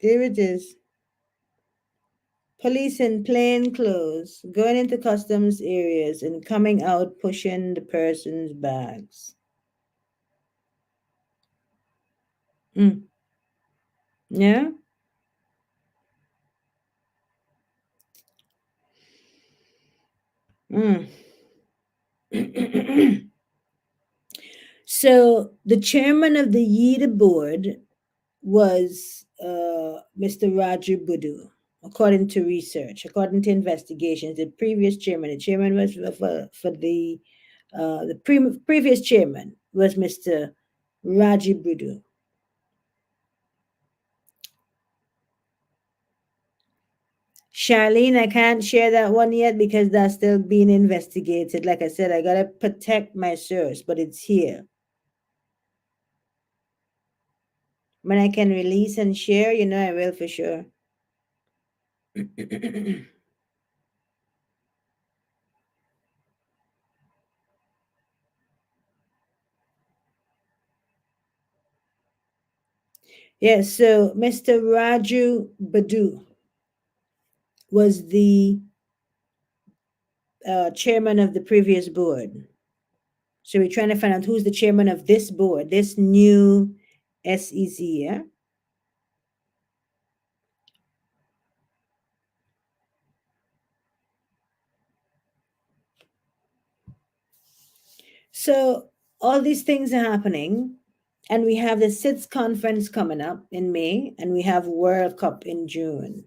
There it is. Police in plain clothes going into customs areas and coming out pushing the person's bags. Yeah? So the chairman of the YIDA board was Mr. Raju Budu, according to research, according to investigations. The previous chairman, was previous chairman was Mr. Raju Budu. Charlene, I can't share that one yet because that's still being investigated. Like I said, I gotta protect my source, but it's here. When I can release and share, you know I will for sure. Yes, so Mr. Raju Badu was the chairman of the previous board. So we're trying to find out who's the chairman of this board, this new SEC, yeah? So all these things are happening, and we have the SITS conference coming up in May, and we have World Cup in June.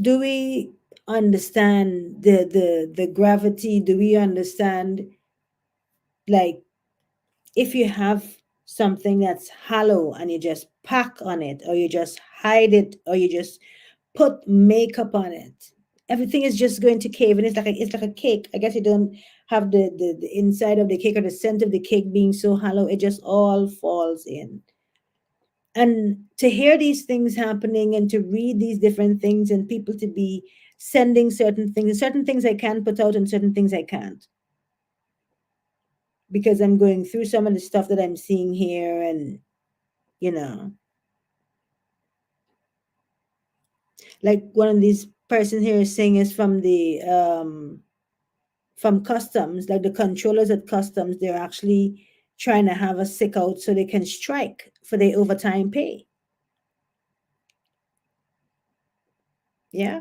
do we understand the gravity? Do we understand, like, if you have something that's hollow and you just pack on it, or you just hide it, or you just put makeup on it, everything is just going to cave, and it's like a cake. I guess you don't have the inside of the cake, or the center of the cake being so hollow, it just all falls in. And to hear these things happening, and to read these different things, and people to be sending certain things I can put out, and certain things I can't, because I'm going through some of the stuff that I'm seeing here. And you know, like one of these person here is saying is from customs, like the controllers at customs, they're actually trying to have us sick out so they can strike for their overtime pay. Yeah.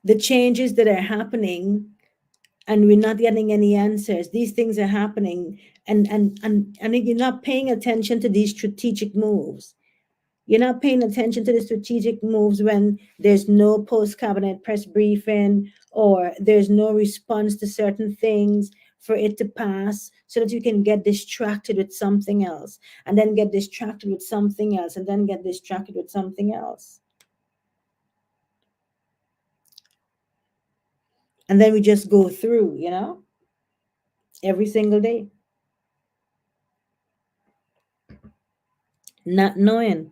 The changes that are happening, and we're not getting any answers. These things are happening, and you're not paying attention to these strategic moves. You're not paying attention to the strategic moves when there's no post cabinet press briefing, or there's no response to certain things for it to pass, so that you can get distracted with something else, and then get distracted with something else, and then get distracted with something else. And then we just go through, every single day, not knowing.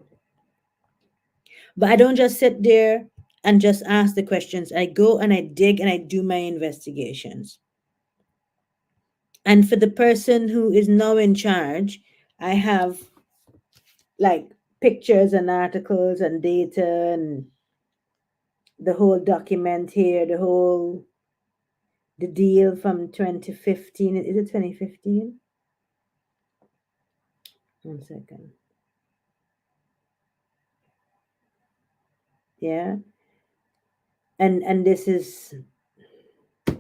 But I don't just sit there and just ask the questions. I go and I dig and I do my investigations. And for the person who is now in charge, I have, like, pictures and articles and data, and the whole document here, the deal from 2015. Is it 2015? 1 second. Yeah. And this is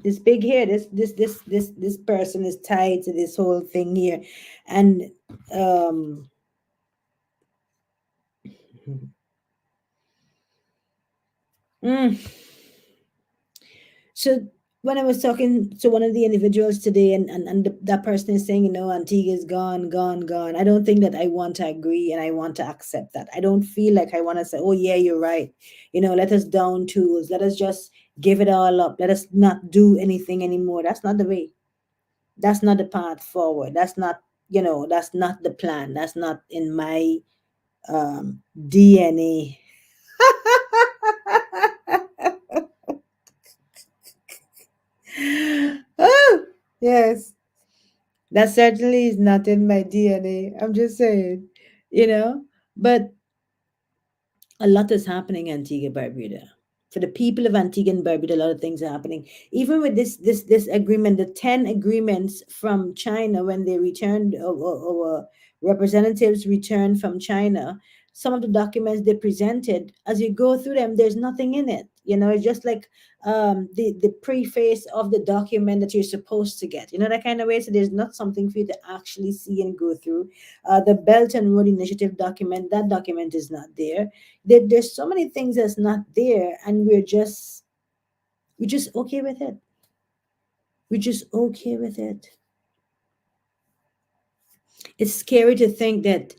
this big here. This person is tied to this whole thing here. And so when I was talking to one of the individuals today, and that person is saying, Antigua is gone, gone, gone. I don't think that I want to agree, and I want to accept that. I don't feel like I want to say, oh yeah, you're right. Let us down tools. Let us just give it all up. Let us not do anything anymore. That's not the way. That's not the path forward. That's not, that's not the plan. That's not in my DNA. Oh, yes. That certainly is not in my DNA. I'm just saying, but a lot is happening in Antigua Barbuda. For the people of Antigua and Barbuda, a lot of things are happening. Even with this agreement, the 10 agreements from China, when they returned, or representatives returned from China, some of the documents they presented, as you go through them, there's nothing in it. It's just like the preface of the document that you're supposed to get. That kind of way. So there's not something for you to actually see and go through. The Belt and Road Initiative document, that document is not there. There's so many things that's not there, and we're just okay with it. We're just okay with it. It's scary to think that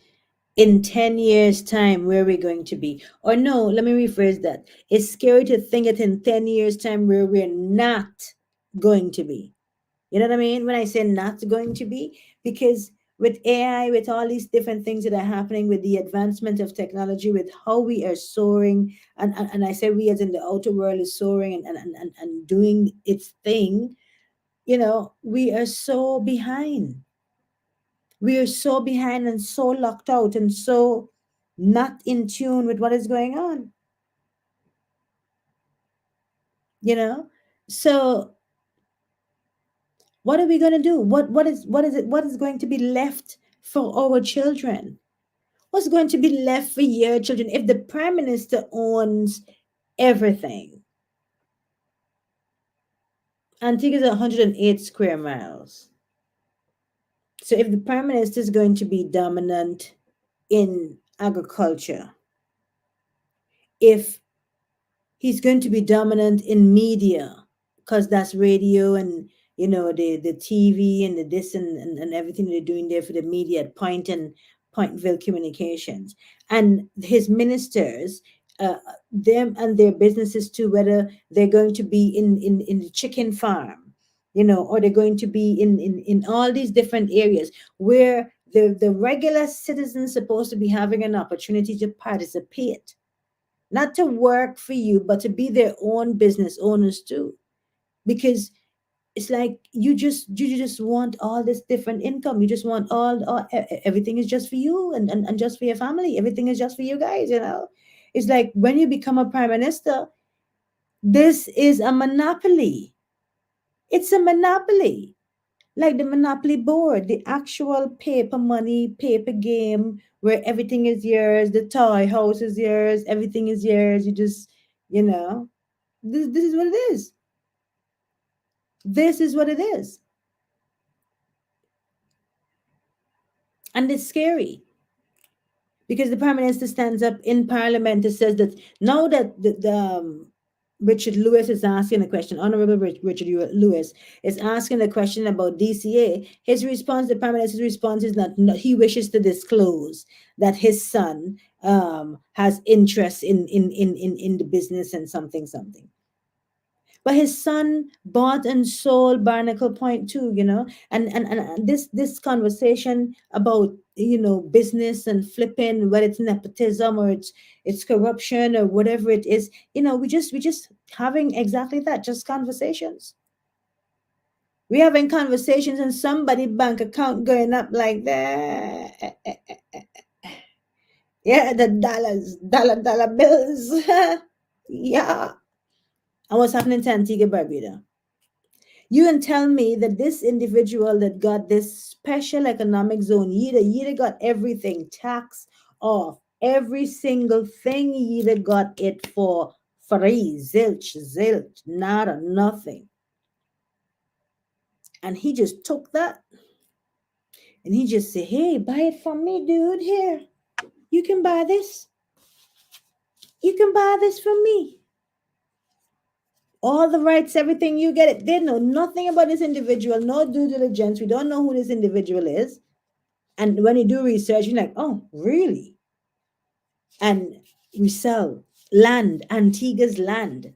in 10 years' time, where we're going to be. Or no, let me rephrase that. It's scary to think that in 10 years' time, where we're not going to be. You know what I mean? When I say not going to be, because with AI, with all these different things that are happening, with the advancement of technology, with how we are soaring, and I say we as in the outer world is soaring and doing its thing, we are so behind. We are so behind and so locked out and so not in tune with what is going on. So what are we going to do? What is going to be left for our children? What's going to be left for your children if the prime minister owns everything? Antigua is 108 square miles. So if the prime minister is going to be dominant in agriculture, if he's going to be dominant in media, because that's radio and the TV and the this and everything they're doing there for the media at Pointville Communications, and his ministers, them and their businesses too, whether they're going to be in the chicken farm, or they're going to be in all these different areas where the regular citizens supposed to be having an opportunity to participate, not to work for you, but to be their own business owners too. Because it's like you just want all this different income. You just want everything is just for you and just for your family. Everything is just for you guys. It's like when you become a prime minister, this is a monopoly. It's a monopoly. Like the monopoly board, the actual paper money, paper game where everything is yours, the toy house is yours, everything is yours. You just, this is what it is. This is what it is. And it's scary because the prime minister stands up in parliament and says that now that Richard Lewis is asking a question, Honorable Richard Lewis is asking a question about DCA. His response, the prime minister's response is not he wishes to disclose that his son has interest in the business and something. But his son bought and sold Barnacle Point too, and this conversation about business and flipping, whether it's nepotism or it's corruption or whatever it is, we just having exactly that, just conversations. We're having conversations and somebody bank account going up like that. Yeah, the dollar bills. Yeah. And what's happening to Antigua Barbuda? You can tell me that this individual that got this special economic zone, Yida got everything tax off, every single thing. Yida got it for free, zilch, nada, nothing. And he just took that and he just said, hey, buy it from me, dude. Here, you can buy this. You can buy this from me. All the rights, everything, you get it. They know nothing about this individual, no due diligence. We don't know who this individual is. And when you do research, you're like, oh, really? And we sell land, Antigua's land,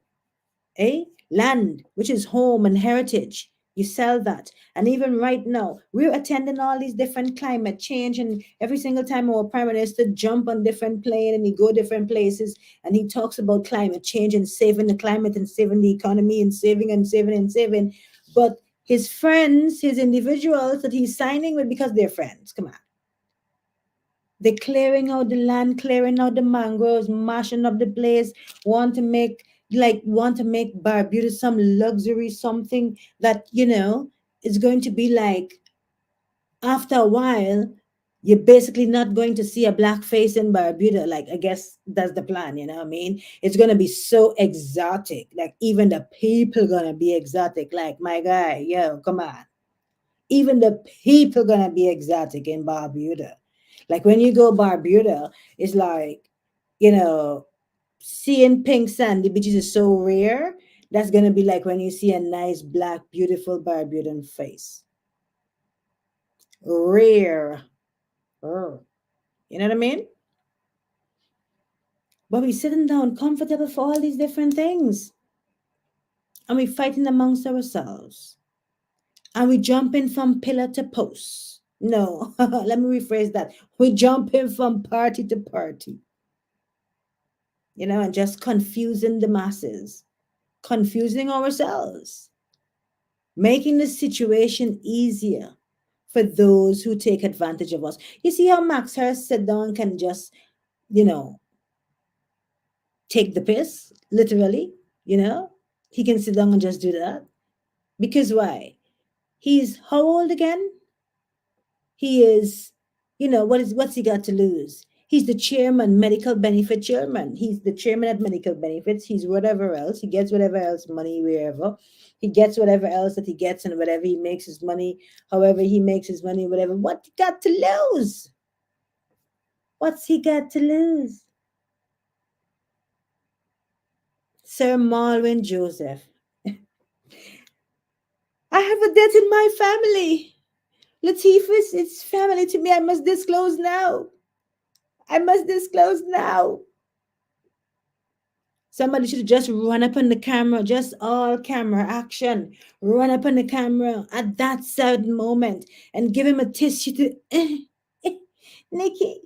land, which is home and heritage. You sell that. And even right now, we're attending all these different climate change. And every single time our prime minister jump on different plane and he go different places and he talks about climate change and saving the climate and saving the economy and saving and saving and saving. But his friends, his individuals that he's signing with because they're friends, come on. They're clearing out the land, clearing out the mangroves, mashing up the place, want to make Barbuda some luxury, something that, is going to be like, after a while, you're basically not going to see a black face in Barbuda. Like, I guess that's the plan, you know what I mean? It's going to be so exotic. Like, even the people going to be exotic. Like, my guy, yo, come on. Even the people going to be exotic in Barbuda. Like, when you go Barbuda, it's like, seeing pink sandy beaches is so rare. That's going to be like when you see a nice, black, beautiful Barbudan face. Rare. You know what I mean? But we're sitting down comfortable for all these different things. And we're fighting amongst ourselves. And we're jumping from pillar to post. No, let me rephrase that. We're jumping from party to party. And just confusing the masses, confusing ourselves, making the situation easier for those who take advantage of us. You see how Max Hurst sit down can just, take the piss, literally, he can sit down and just do that. Because why? He's how old again? He is, what's he got to lose? He's the chairman, medical benefit chairman. He's the chairman at medical benefits. He's whatever else. He gets whatever else money wherever. He gets whatever else that he gets and whatever he makes his money, however he makes his money, whatever. What he got to lose? What's he got to lose? Sir Malwin Joseph. I have a death in my family. Latifah is family to me. I must disclose now. I must disclose now. Somebody should just run up on the camera, just all camera action. Run up on the camera at that certain moment and give him a tissue to, Nikki,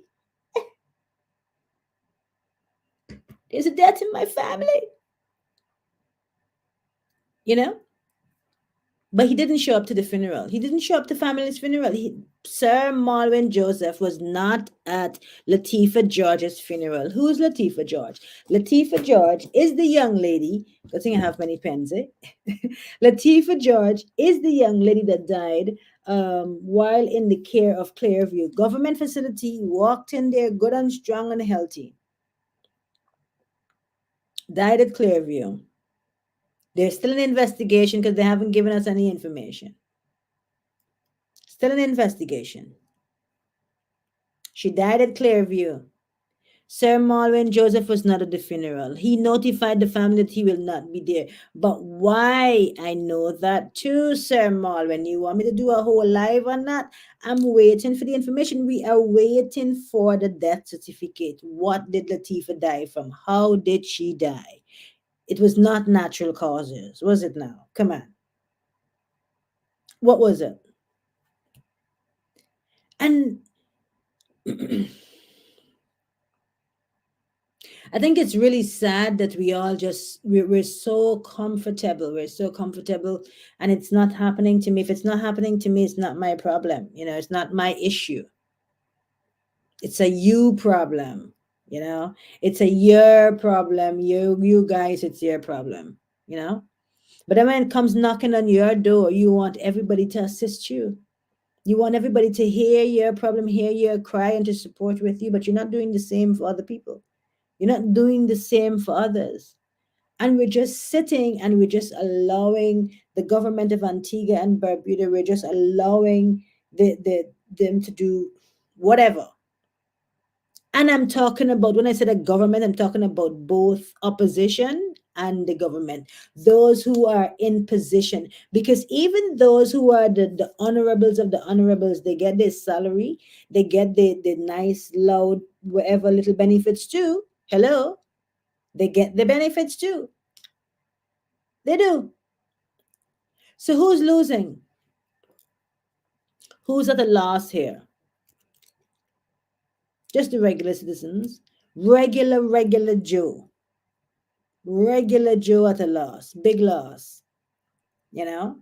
there's a death in my family. You know? But he didn't show up to the funeral. He didn't show up to family's funeral. Sir Malwin Joseph was not at Latifah George's funeral. Who's Latifah George? Latifah George is the young lady. Good thing I have many pens, eh? Latifah George is the young lady that died while in the care of Clearview. Government facility, walked in there good and strong and healthy. Died at Clearview. There's still an investigation because they haven't given us any information. Still an investigation. She died at Clearview. Sir Malwin Joseph was not at the funeral. He notified the family that he will not be there. But why? I know that too, Sir Malwin. You want me to do a whole live on that? I'm waiting for the information. We are waiting for the death certificate. What did Latifah die from? How did she die? It was not natural causes, was it now? Come on. What was it? And I think it's really sad that we all just, we're so comfortable. We're so comfortable and it's not happening to me. If it's not happening to me, it's not my problem. You know, it's not my issue. It's a you problem. You know, it's a your problem. You guys, it's your problem, you know. But then when it comes knocking on your door, you want everybody to assist you. You want everybody to hear your problem, hear your cry, and to support with you, but you're not doing the same for other people. You're not doing the same for others. And we're just sitting and we're just allowing the government of Antigua and Barbuda, we're just allowing them to do whatever. And I'm talking about, when I say the government, I'm talking about both opposition and the government, those who are in position, because even those who are the honorables of the honorables, they get their salary, they get the nice, loud, whatever little benefits too. Hello, they get the benefits too. They do. So who's losing? Who's at a loss here? Just the regular citizens, regular Joe. Regular Joe at a loss, big loss, you know?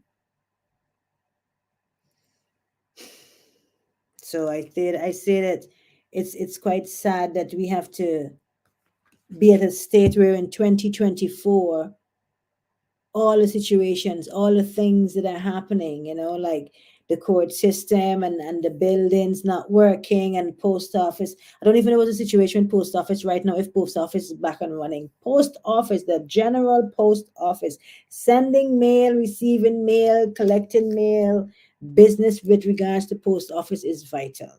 So I say that it's quite sad that we have to be at a state where in 2024, all the situations, all the things that are happening, you know, like the court system and the buildings not working and post office. I don't even know what's the situation with post office right now, if post office is back and running. Post office, the general post office, sending mail, receiving mail, collecting mail, business with regards to post office is vital.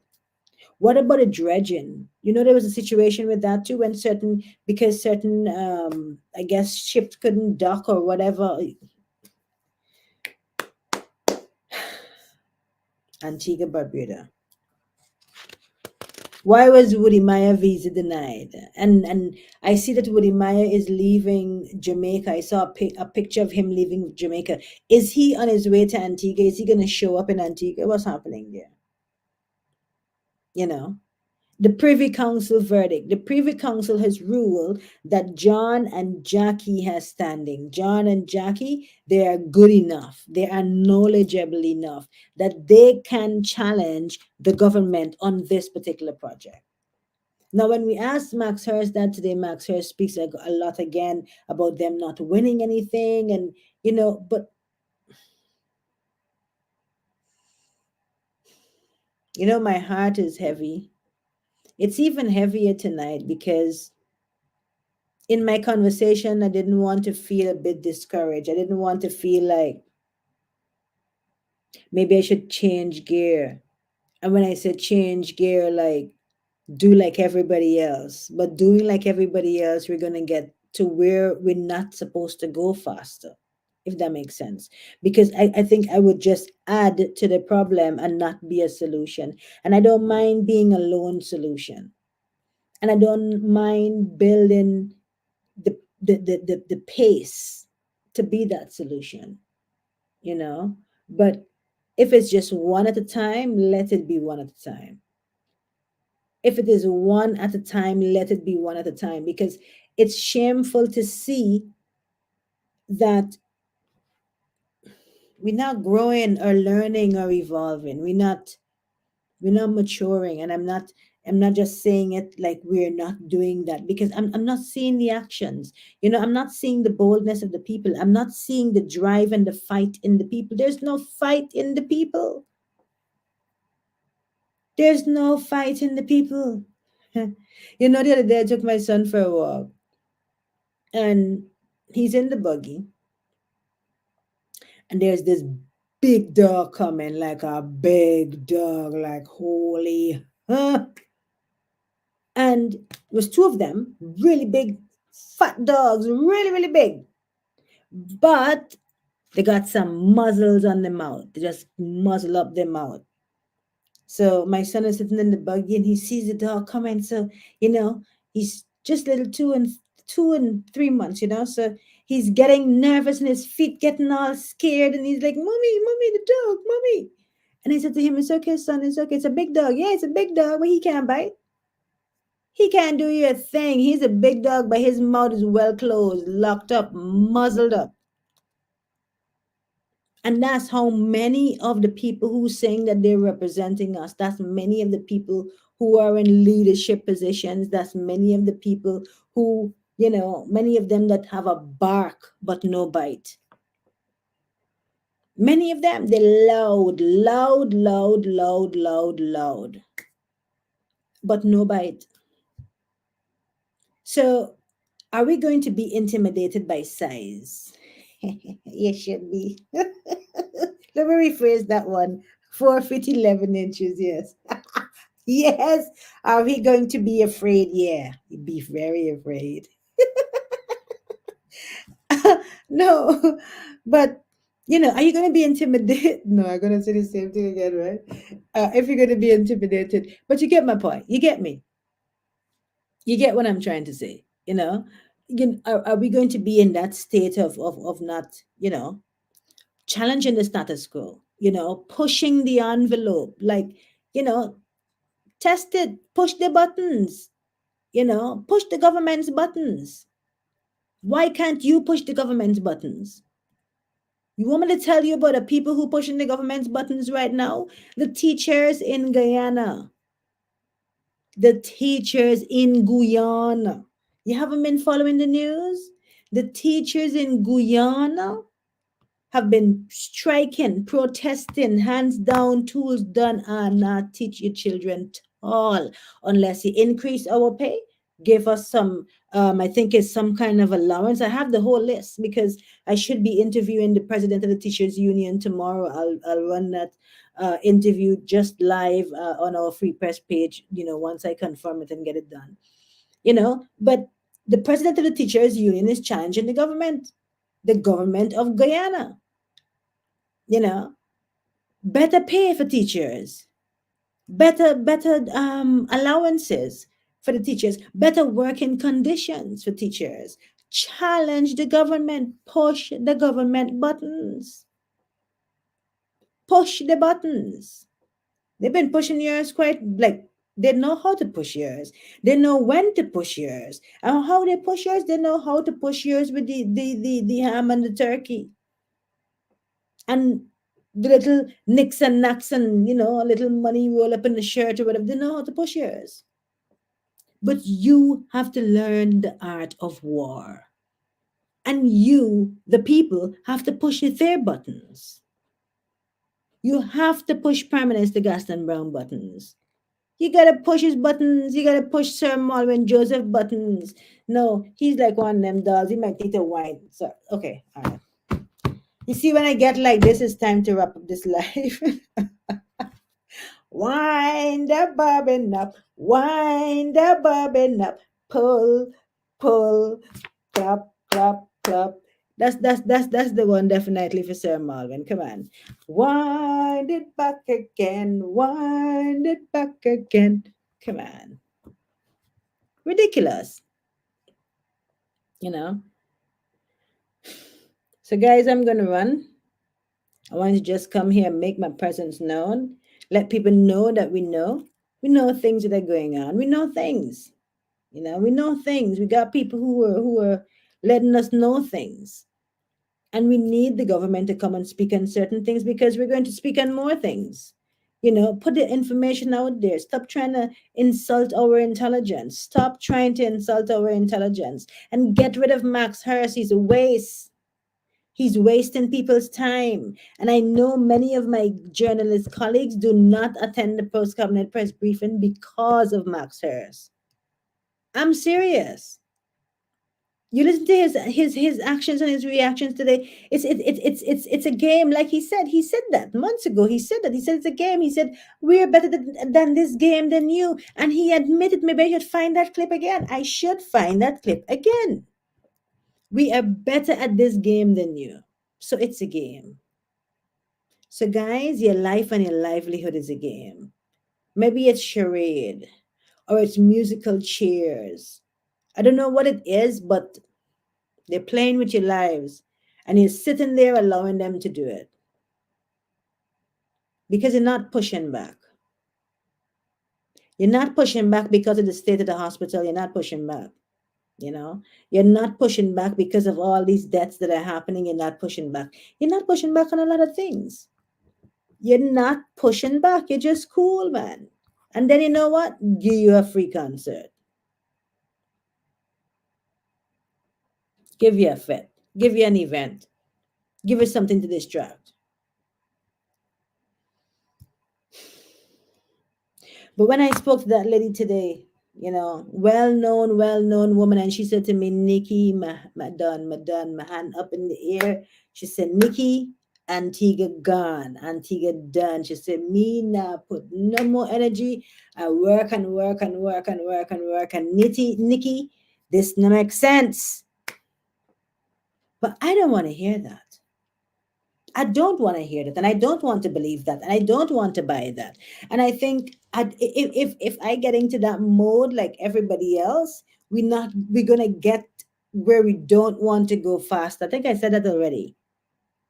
What about a dredging? You know, there was a situation with that too, when because certain, I guess, ships couldn't dock or whatever. Antigua Barbuda. Why was Woody Meyer visa denied? And I see that Woody Meyer is leaving Jamaica. I saw a picture of him leaving Jamaica. Is he on his way to Antigua? Is he going to show up in Antigua? What's happening there? You know, the Privy Council verdict. The Privy Council has ruled that John and Jackie has standing. John and Jackie, they are good enough. They are knowledgeable enough that they can challenge the government on this particular project. Now, when we asked Max Hurst that today, Max Hurst speaks a lot again about them not winning anything, and, you know, but, you know, my heart is heavy. It's even heavier tonight because in my conversation, I didn't want to feel a bit discouraged. I didn't want to feel like maybe I should change gear. And when I said change gear, like do like everybody else. But doing like everybody else, we're going to get to where we're not supposed to go faster, if that makes sense. Because I think I would just add to the problem and not be a solution. And I don't mind being a lone solution. And I don't mind building the pace to be that solution, you know. But if it's just one at a time, let it be one at a time. If it is one at a time, let it be one at a time, because it's shameful to see that we're not growing or learning or evolving. We're not maturing. And I'm not just saying it like we're not doing that, because I'm not seeing the actions. I'm not seeing the boldness of the people. I'm not seeing the drive and the fight in the people. There's no fight in the people. There's no fight in the people. The other day I took my son for a walk, and he's in the buggy, and there's this big dog coming, like a big dog, like holy, huh? And it was two of them, really big, fat dogs, really, really big. But they got some muzzles on their mouth. They just muzzle up their mouth. So my son is sitting in the buggy and he sees the dog coming. So, he's just little 2 and 3 months, So he's getting nervous and his feet getting all scared. And he's like, Mommy, Mommy, the dog, Mommy. And I said to him, it's okay, son, it's okay. It's a big dog. Yeah, it's a big dog, but he can't bite. He can't do you a thing. He's a big dog, but his mouth is well closed, locked up, muzzled up. And that's how many of the people who saying that they're representing us, that's many of the people who are in leadership positions, that's many of the people who, many of them that have a bark but no bite. Many of them, they're loud, loud, loud, loud, loud, loud, but no bite. So are we going to be intimidated by size? You should be. Let me rephrase that one. 4 feet 11 inches, yes. Yes. Are we going to be afraid? Yeah, you'd be very afraid. No, but are you going to be intimidated? No, I'm going to say the same thing again, right? If you're going to be intimidated, but you get my point. You get me. You get what I'm trying to say. Are we going to be in that state of not, challenging the status quo, pushing the envelope, like, test it, push the buttons, push the government's buttons. Why can't you push the government's buttons? You want me to tell you about the people who pushing the government's buttons right now? The teachers in Guyana. The teachers in Guyana. You haven't been following the news? The teachers in Guyana have been striking, protesting, hands down, tools done, and not teach your children at all unless you increase our pay, give us some, I think it's some kind of allowance. I have the whole list because I should be interviewing the president of the Teachers Union tomorrow. I'll run that interview just live on our Free Press page, once I confirm it and get it done. But the president of the Teachers Union is challenging the government of Guyana. Better pay for teachers, better allowances for the teachers, better working conditions for teachers. Challenge the government, push the government buttons. Push the buttons. They've been pushing yours quite, like, they know how to push yours. They know when to push yours. And how they push yours, they know how to push yours with the ham and the turkey. And the little nicks and knacks and, a little money roll up in the shirt or whatever, they know how to push yours. But you have to learn the art of war. And you, the people, have to push their buttons. You have to push Prime Minister Gaston Brown buttons. You gotta push his buttons. You gotta push Sir Malwin Joseph buttons. No, he's like one of them dolls. He might need to whine. So, okay, all right. You see, when I get like this, it's time to wrap up this live. Wind the bobbin up, pull, pull, clap, clap. That's the one definitely for Sir Marvin. Come on. Wind it back again, wind it back again. Come on. Ridiculous, you know. So guys, I'm gonna run. I want to just come here and make my presence known. Let people know that we know. We know things that are going on. We know things. You know, we know things. We got people who are letting us know things. And we need the government to come and speak on certain things because we're going to speak on more things. You know, put the information out there. Stop trying to insult our intelligence. Stop trying to insult our intelligence and get rid of Max Harris. He's a waste. He's wasting people's time. And I know many of my journalist colleagues do not attend the post cabinet press briefing because of Max Harris. I'm serious. You listen to his actions and his reactions today. It's a game, like he said. He said that months ago. He said that. He said it's a game. He said we're better than this game than you. And he admitted, maybe I should find that clip again. I should find that clip again. We are better at this game than you. So it's a game. So guys, your life and your livelihood is a game. Maybe it's charade or it's musical chairs. I don't know what it is, but they're playing with your lives and you're sitting there allowing them to do it because you're not pushing back. You're not pushing back because of the state of the hospital. You're not pushing back. You know, you're not pushing back because of all these deaths that are happening. You're not pushing back. You're not pushing back on a lot of things. You're not pushing back. You're just cool, man. And then you know what? Give you a free concert. Give you a fit. Give you an event. Give us something to distract. But when I spoke to that lady today, you know, well-known woman, and she said to me, Nikki, my hand up in the air. She said, Nikki, Antigua gone, Antigua done. She said, me now put no more energy. I work and work and work and work and work. And Nikki, this no make sense. But I don't want to hear that. I don't want to hear that, and I don't want to believe that, and I don't want to buy that. And I think if I get into that mode like everybody else, we're gonna get where we don't want to go fast. I think I said that already.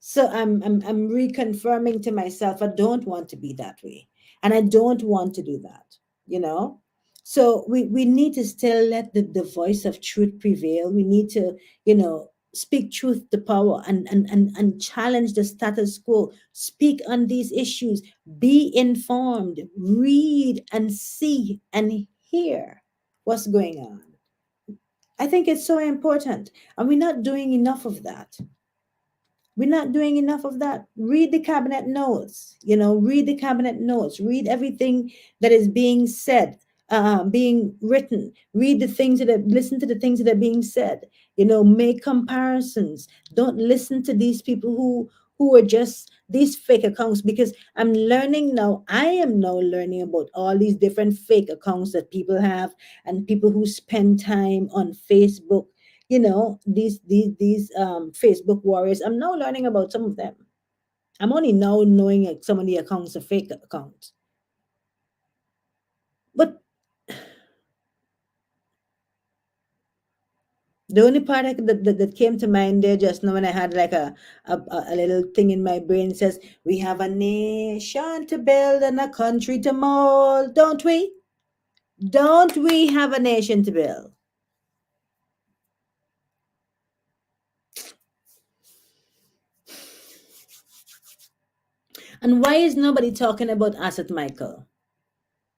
So I'm reconfirming to myself I don't want to be that way, and I don't want to do that. You know. So we need to still let the voice of truth prevail. We need to, you know, speak truth to power and challenge the status quo. Speak on these issues. Be informed. Read and see and hear what's going on. I think it's so important. And we're not doing enough of that. We're not doing enough of that. Read the cabinet notes, you know, read the cabinet notes, read everything that is being said, being written, read the things that are, listen to the things that are being said, you know, make comparisons. Don't listen to these people who are just these fake accounts, because I'm learning now, I am now learning about all these different fake accounts that people have, and people who spend time on Facebook, you know, these Facebook warriors. I'm now learning about some of them. I'm only now knowing like some of the accounts are fake accounts. But the only part that came to mind there just now when I had like a little thing in my brain says, we have a nation to build and a country to mold, don't we? Don't we have a nation to build? And why is nobody talking about Asset Michael?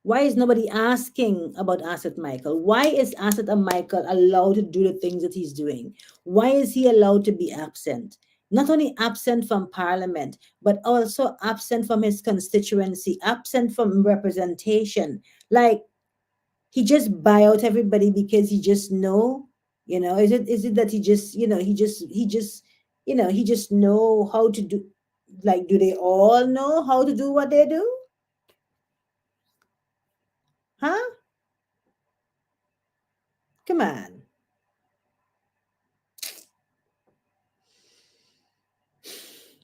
Why is nobody asking about Asset Michael? Why is Asset Michael allowed to do the things that he's doing? Why is he allowed to be absent? Not only absent from parliament, but also absent from his constituency, absent from representation. Like, he just buy out everybody because he just know, you know, is it that he just, you know, he just, you know, he just know how to do, like, do they all know how to do what they do? Huh? Come on.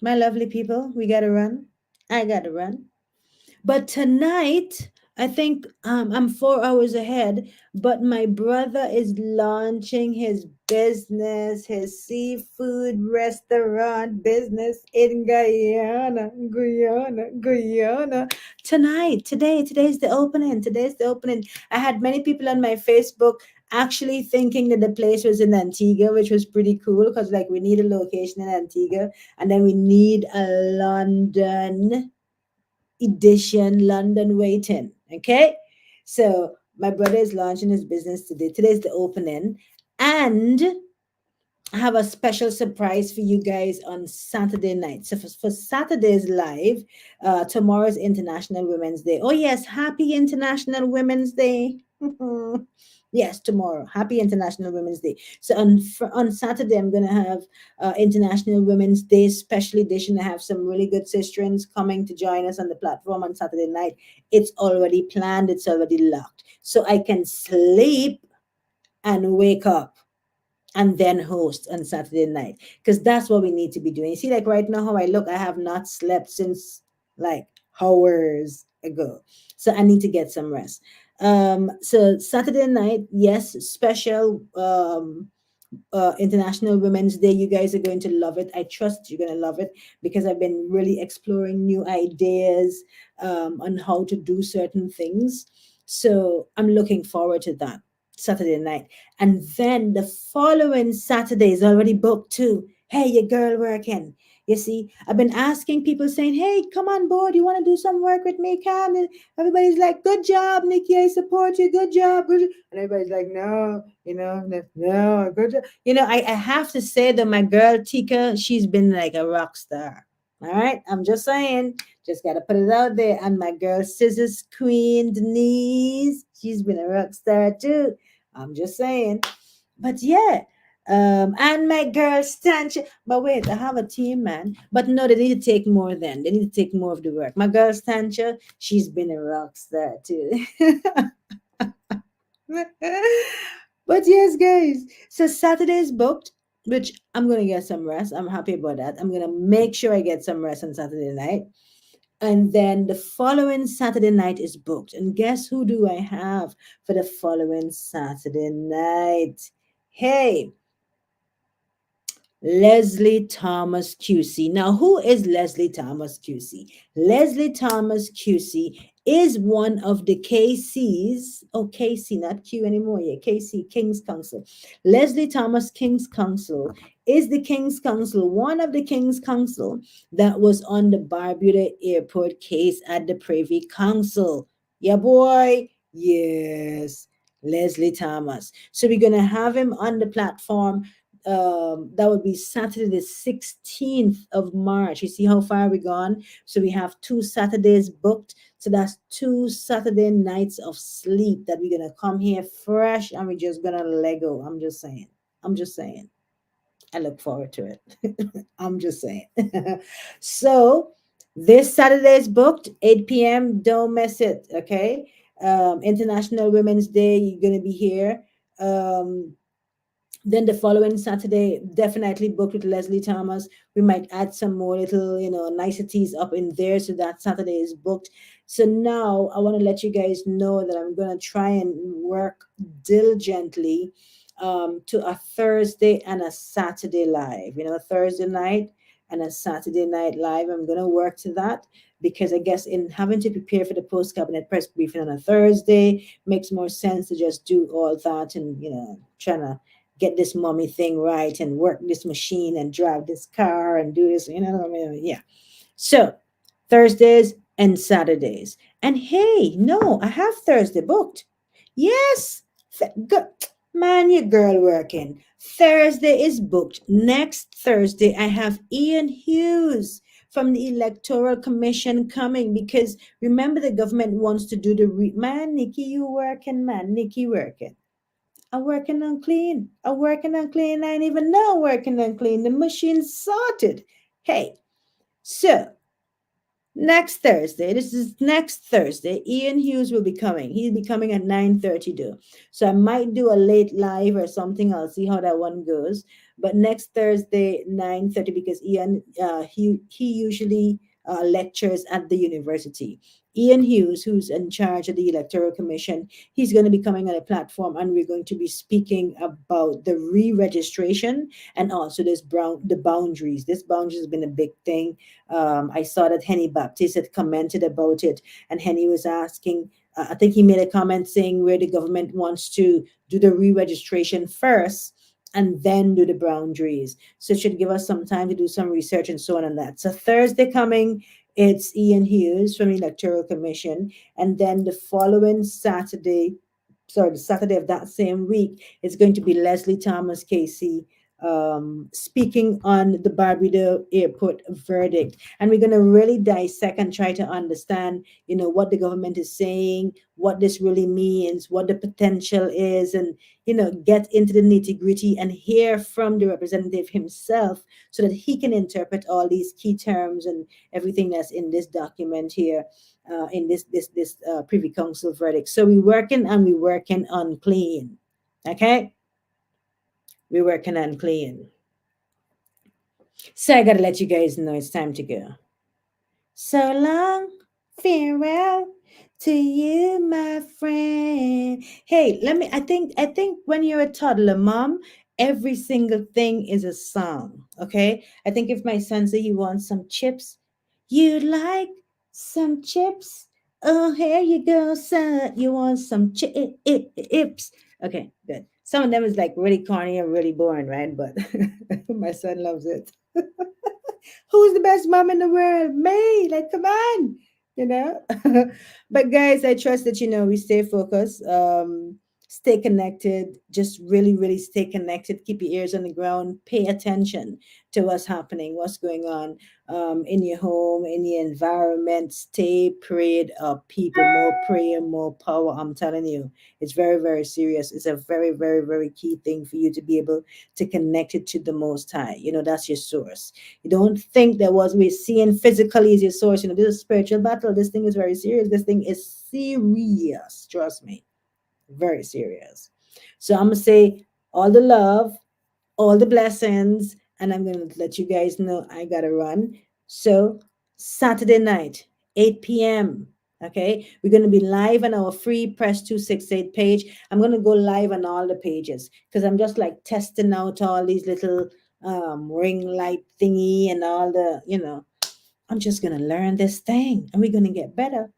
My lovely people, we gotta run. I gotta run. But tonight, I think I'm 4 hours ahead, but my brother is launching his business, his seafood restaurant business in Guyana. Tonight, today's the opening. Today's the opening. I had many people on my Facebook actually thinking that the place was in Antigua, which was pretty cool because, like, we need a location in Antigua and then we need a London edition, London waiting. Okay. So my brother is launching his business today. Today's the opening. And I have a special surprise for you guys on Saturday night. So for Saturday's live, tomorrow's International Women's Day. Oh yes, happy International Women's Day. Yes, tomorrow. Happy International Women's Day. So on Saturday, I'm gonna have International Women's Day special edition. I have some really good sisterins coming to join us on the platform on Saturday night. It's already planned. It's already locked. So I can sleep and wake up and then host on Saturday night because that's what we need to be doing. You see, like right now, how I look, I have not slept since like hours ago. So I need to get some rest. So Saturday night, yes, special International Women's Day. You guys are going to love it. I trust you're going to love it because I've been really exploring new ideas on how to do certain things. So I'm looking forward to that Saturday night. And then the following Saturday is already booked too. Hey, your girl working. You see, I've been asking people saying, hey, come on board. You want to do some work with me? Come. And everybody's like, good job, Nikki. I support you. Good job. Good. And everybody's like, no, no, good job. I have to say that my girl, Tika, she's been like a rock star. All right. I'm just saying, just got to put it out there. And my girl, Scissors Queen, Denise, she's been a rock star too. I'm just saying. But yeah. And my girl Stancha. But wait, I have a team, man. But no, they need to take more then. They need to take more of the work. My girl Stancha, she's been a rock star too. But yes, guys. So Saturday is booked, which I'm gonna get some rest. I'm happy about that. I'm gonna make sure I get some rest on Saturday night. And then the following Saturday night is booked. And guess who do I have for the following Saturday night? Hey, Leslie Thomas QC. Now, who is Leslie Thomas QC? Leslie Thomas QC is one of the KCs. Oh, KC, not Q anymore. Yeah, KC, King's Council. Leslie Thomas King's Council is the King's Council, one of the King's Council that was on the Barbuda Airport case at the Privy Council. Yeah, boy. Yes, Leslie Thomas. So we're going to have him on the platform. That would be Saturday the 16th of March. You see how far we gone? So we have 2 Saturdays booked. So that's 2 Saturday nights of sleep that we're gonna come here fresh and we're just gonna Lego. I'm just saying. I look forward to it. I'm just saying. So this Saturday is booked, 8 p.m. Don't miss it. Okay. International Women's Day, you're gonna be here. Then the following Saturday, definitely booked with Leslie Thomas. We might add some more little, niceties up in there. So that Saturday is booked. So now I want to let you guys know that I'm going to try and work diligently to a Thursday and a Saturday live. Thursday night and a Saturday night live. I'm going to work to that because I guess in having to prepare for the post-cabinet press briefing on a Thursday makes more sense to just do all that and, trying to get this mommy thing right and work this machine and drive this car and do this, yeah. So Thursdays and Saturdays. And hey, no, I have Thursday booked. Yes. Man, your girl working. Thursday is booked. Next Thursday, I have Ian Hughes from the Electoral Commission coming because remember the government wants to do man, Nikki, you working, man. Nikki working. I'm working on clean. I ain't even know working on clean. The machine's sorted. Hey, so next Thursday, this is next Thursday, Ian Hughes will be coming. He'll be coming at 9:30 though. So I might do a late live or something. I'll see how that one goes. But next Thursday, 9:30, because Ian, he usually lectures at the university. Ian Hughes, who's in charge of the Electoral Commission, he's going to be coming on a platform, and we're going to be speaking about the re-registration and also the boundaries. This boundaries has been a big thing. I saw that Henny Baptiste had commented about it, and Henny was asking. I think he made a comment saying where the government wants to do the re-registration first and then do the boundaries. So it should give us some time to do some research and so on that. So Thursday coming, it's Ian Hughes from the Electoral Commission. And then the following Saturday, sorry, the Saturday of that same week, it's going to be Leslie Thomas Casey speaking on the Barbados Airport verdict. And we're going to really dissect and try to understand, what the government is saying, what this really means, what the potential is, and, get into the nitty gritty and hear from the representative himself so that he can interpret all these key terms and everything that's in this document here. In this Privy Council verdict. So we're working on clean. Okay? We're working on clean. So I gotta let you guys know it's time to go. So long, farewell to you, my friend. Hey, I think when you're a toddler, mom, every single thing is a song. Okay? I think if my son says he wants some chips, you'd like some chips? Oh, here you go, son. You want some chips? Okay, good. Some of them is like really corny and really boring, right? But my son loves it. Who's the best mom in the world? Me. Like, come on, But guys, I trust that we stay focused, stay connected, just really, really stay connected. Keep your ears on the ground. Pay attention to what's happening, what's going on in your home, in your environment. Stay prayed up, people. More prayer, more power. I'm telling you, it's very, very serious. It's a very, very, very key thing for you to be able to connect it to the Most High. That's your source. You don't think that what we're seeing physically is your source. This is a spiritual battle. This thing is very serious. This thing is serious. Trust me. Very serious. So I'm going to say all the love, all the blessings, and I'm going to let you guys know I got to run. So Saturday night, 8 p.m., okay, we're going to be live on our free Press 268 page. I'm going to go live on all the pages because I'm just like testing out all these little ring light thingy and all the, I'm just going to learn this thing and we're going to get better.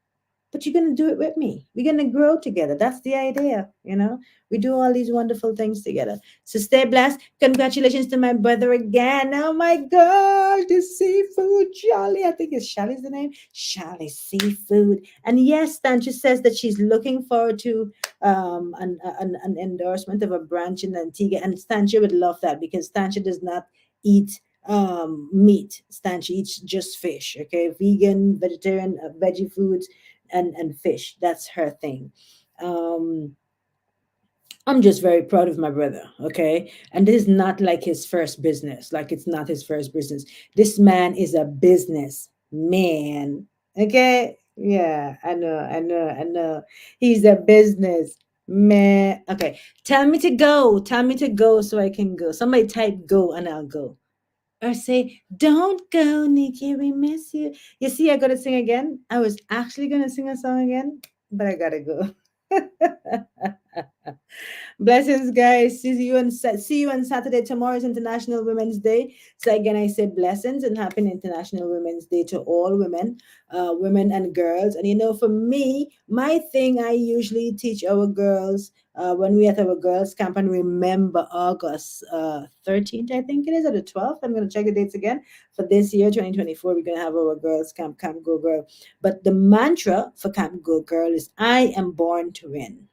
But you're going to do it with me. We're going to grow together. That's the idea, We do all these wonderful things together. So stay blessed. Congratulations to my brother again. Oh my gosh, the seafood Charlie. I think it's Charlie's the name. Charlie Seafood. And yes, Stancha says that she's looking forward to an endorsement of a branch in Antigua. And Stancha would love that because Stancha does not eat meat. Stancha eats just fish. Okay, vegan, vegetarian, veggie foods. And fish. That's her thing. I'm just very proud of my brother, okay? And this is not like his first business. Like it's not his first business. This man is a business man, okay? Yeah, I know. He's a business man. Okay, tell me to go so I can go. Somebody type go and I'll go. Or say, don't go, Nikki, we miss you. You see, I got to sing again. I was actually going to sing a song again, but I got to go. Blessings, guys. See you on Saturday. Tomorrow is International Women's Day. So again, I say blessings and happy International Women's Day to all women, women and girls. And for me, my thing I usually teach our girls when we at our girls camp, and remember August 13th, I think it is, or the 12th. I'm going to check the dates again. For this year, 2024, we're going to have our girls camp, Camp Go Girl. But the mantra for Camp Go Girl is, I am born to win.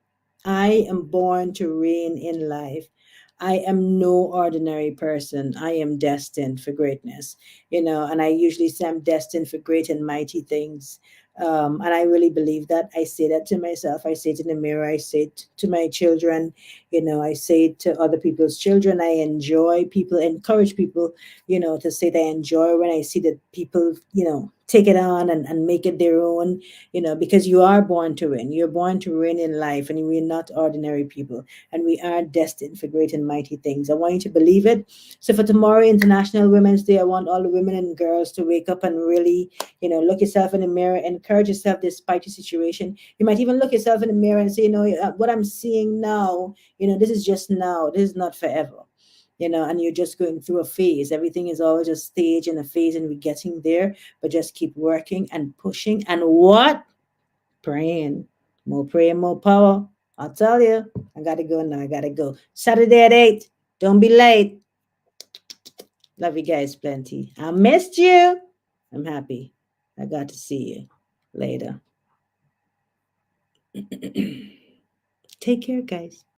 I am born to reign in life. I am no ordinary person. I am destined for greatness, and I usually say I'm destined for great and mighty things. And I really believe that. I say that to myself. I say it in the mirror. I say it to my children. I say to other people's children, I encourage people, to say they enjoy when I see that people, take it on and make it their own, because you are born to win. You're born to win in life, and we're not ordinary people, and we are destined for great and mighty things. I want you to believe it. So for tomorrow, International Women's Day, I want all the women and girls to wake up and really, look yourself in the mirror, encourage yourself despite your situation. You might even look yourself in the mirror and say, what I'm seeing now, this is just now. This is not forever. And you're just going through a phase. Everything is always a stage and a phase, and we're getting there. But just keep working and pushing. And what? Praying. More prayer, more power. I'll tell you. I got to go now. I got to go. Saturday at 8. Don't be late. Love you guys plenty. I missed you. I'm happy. I got to see you later. Take care, guys.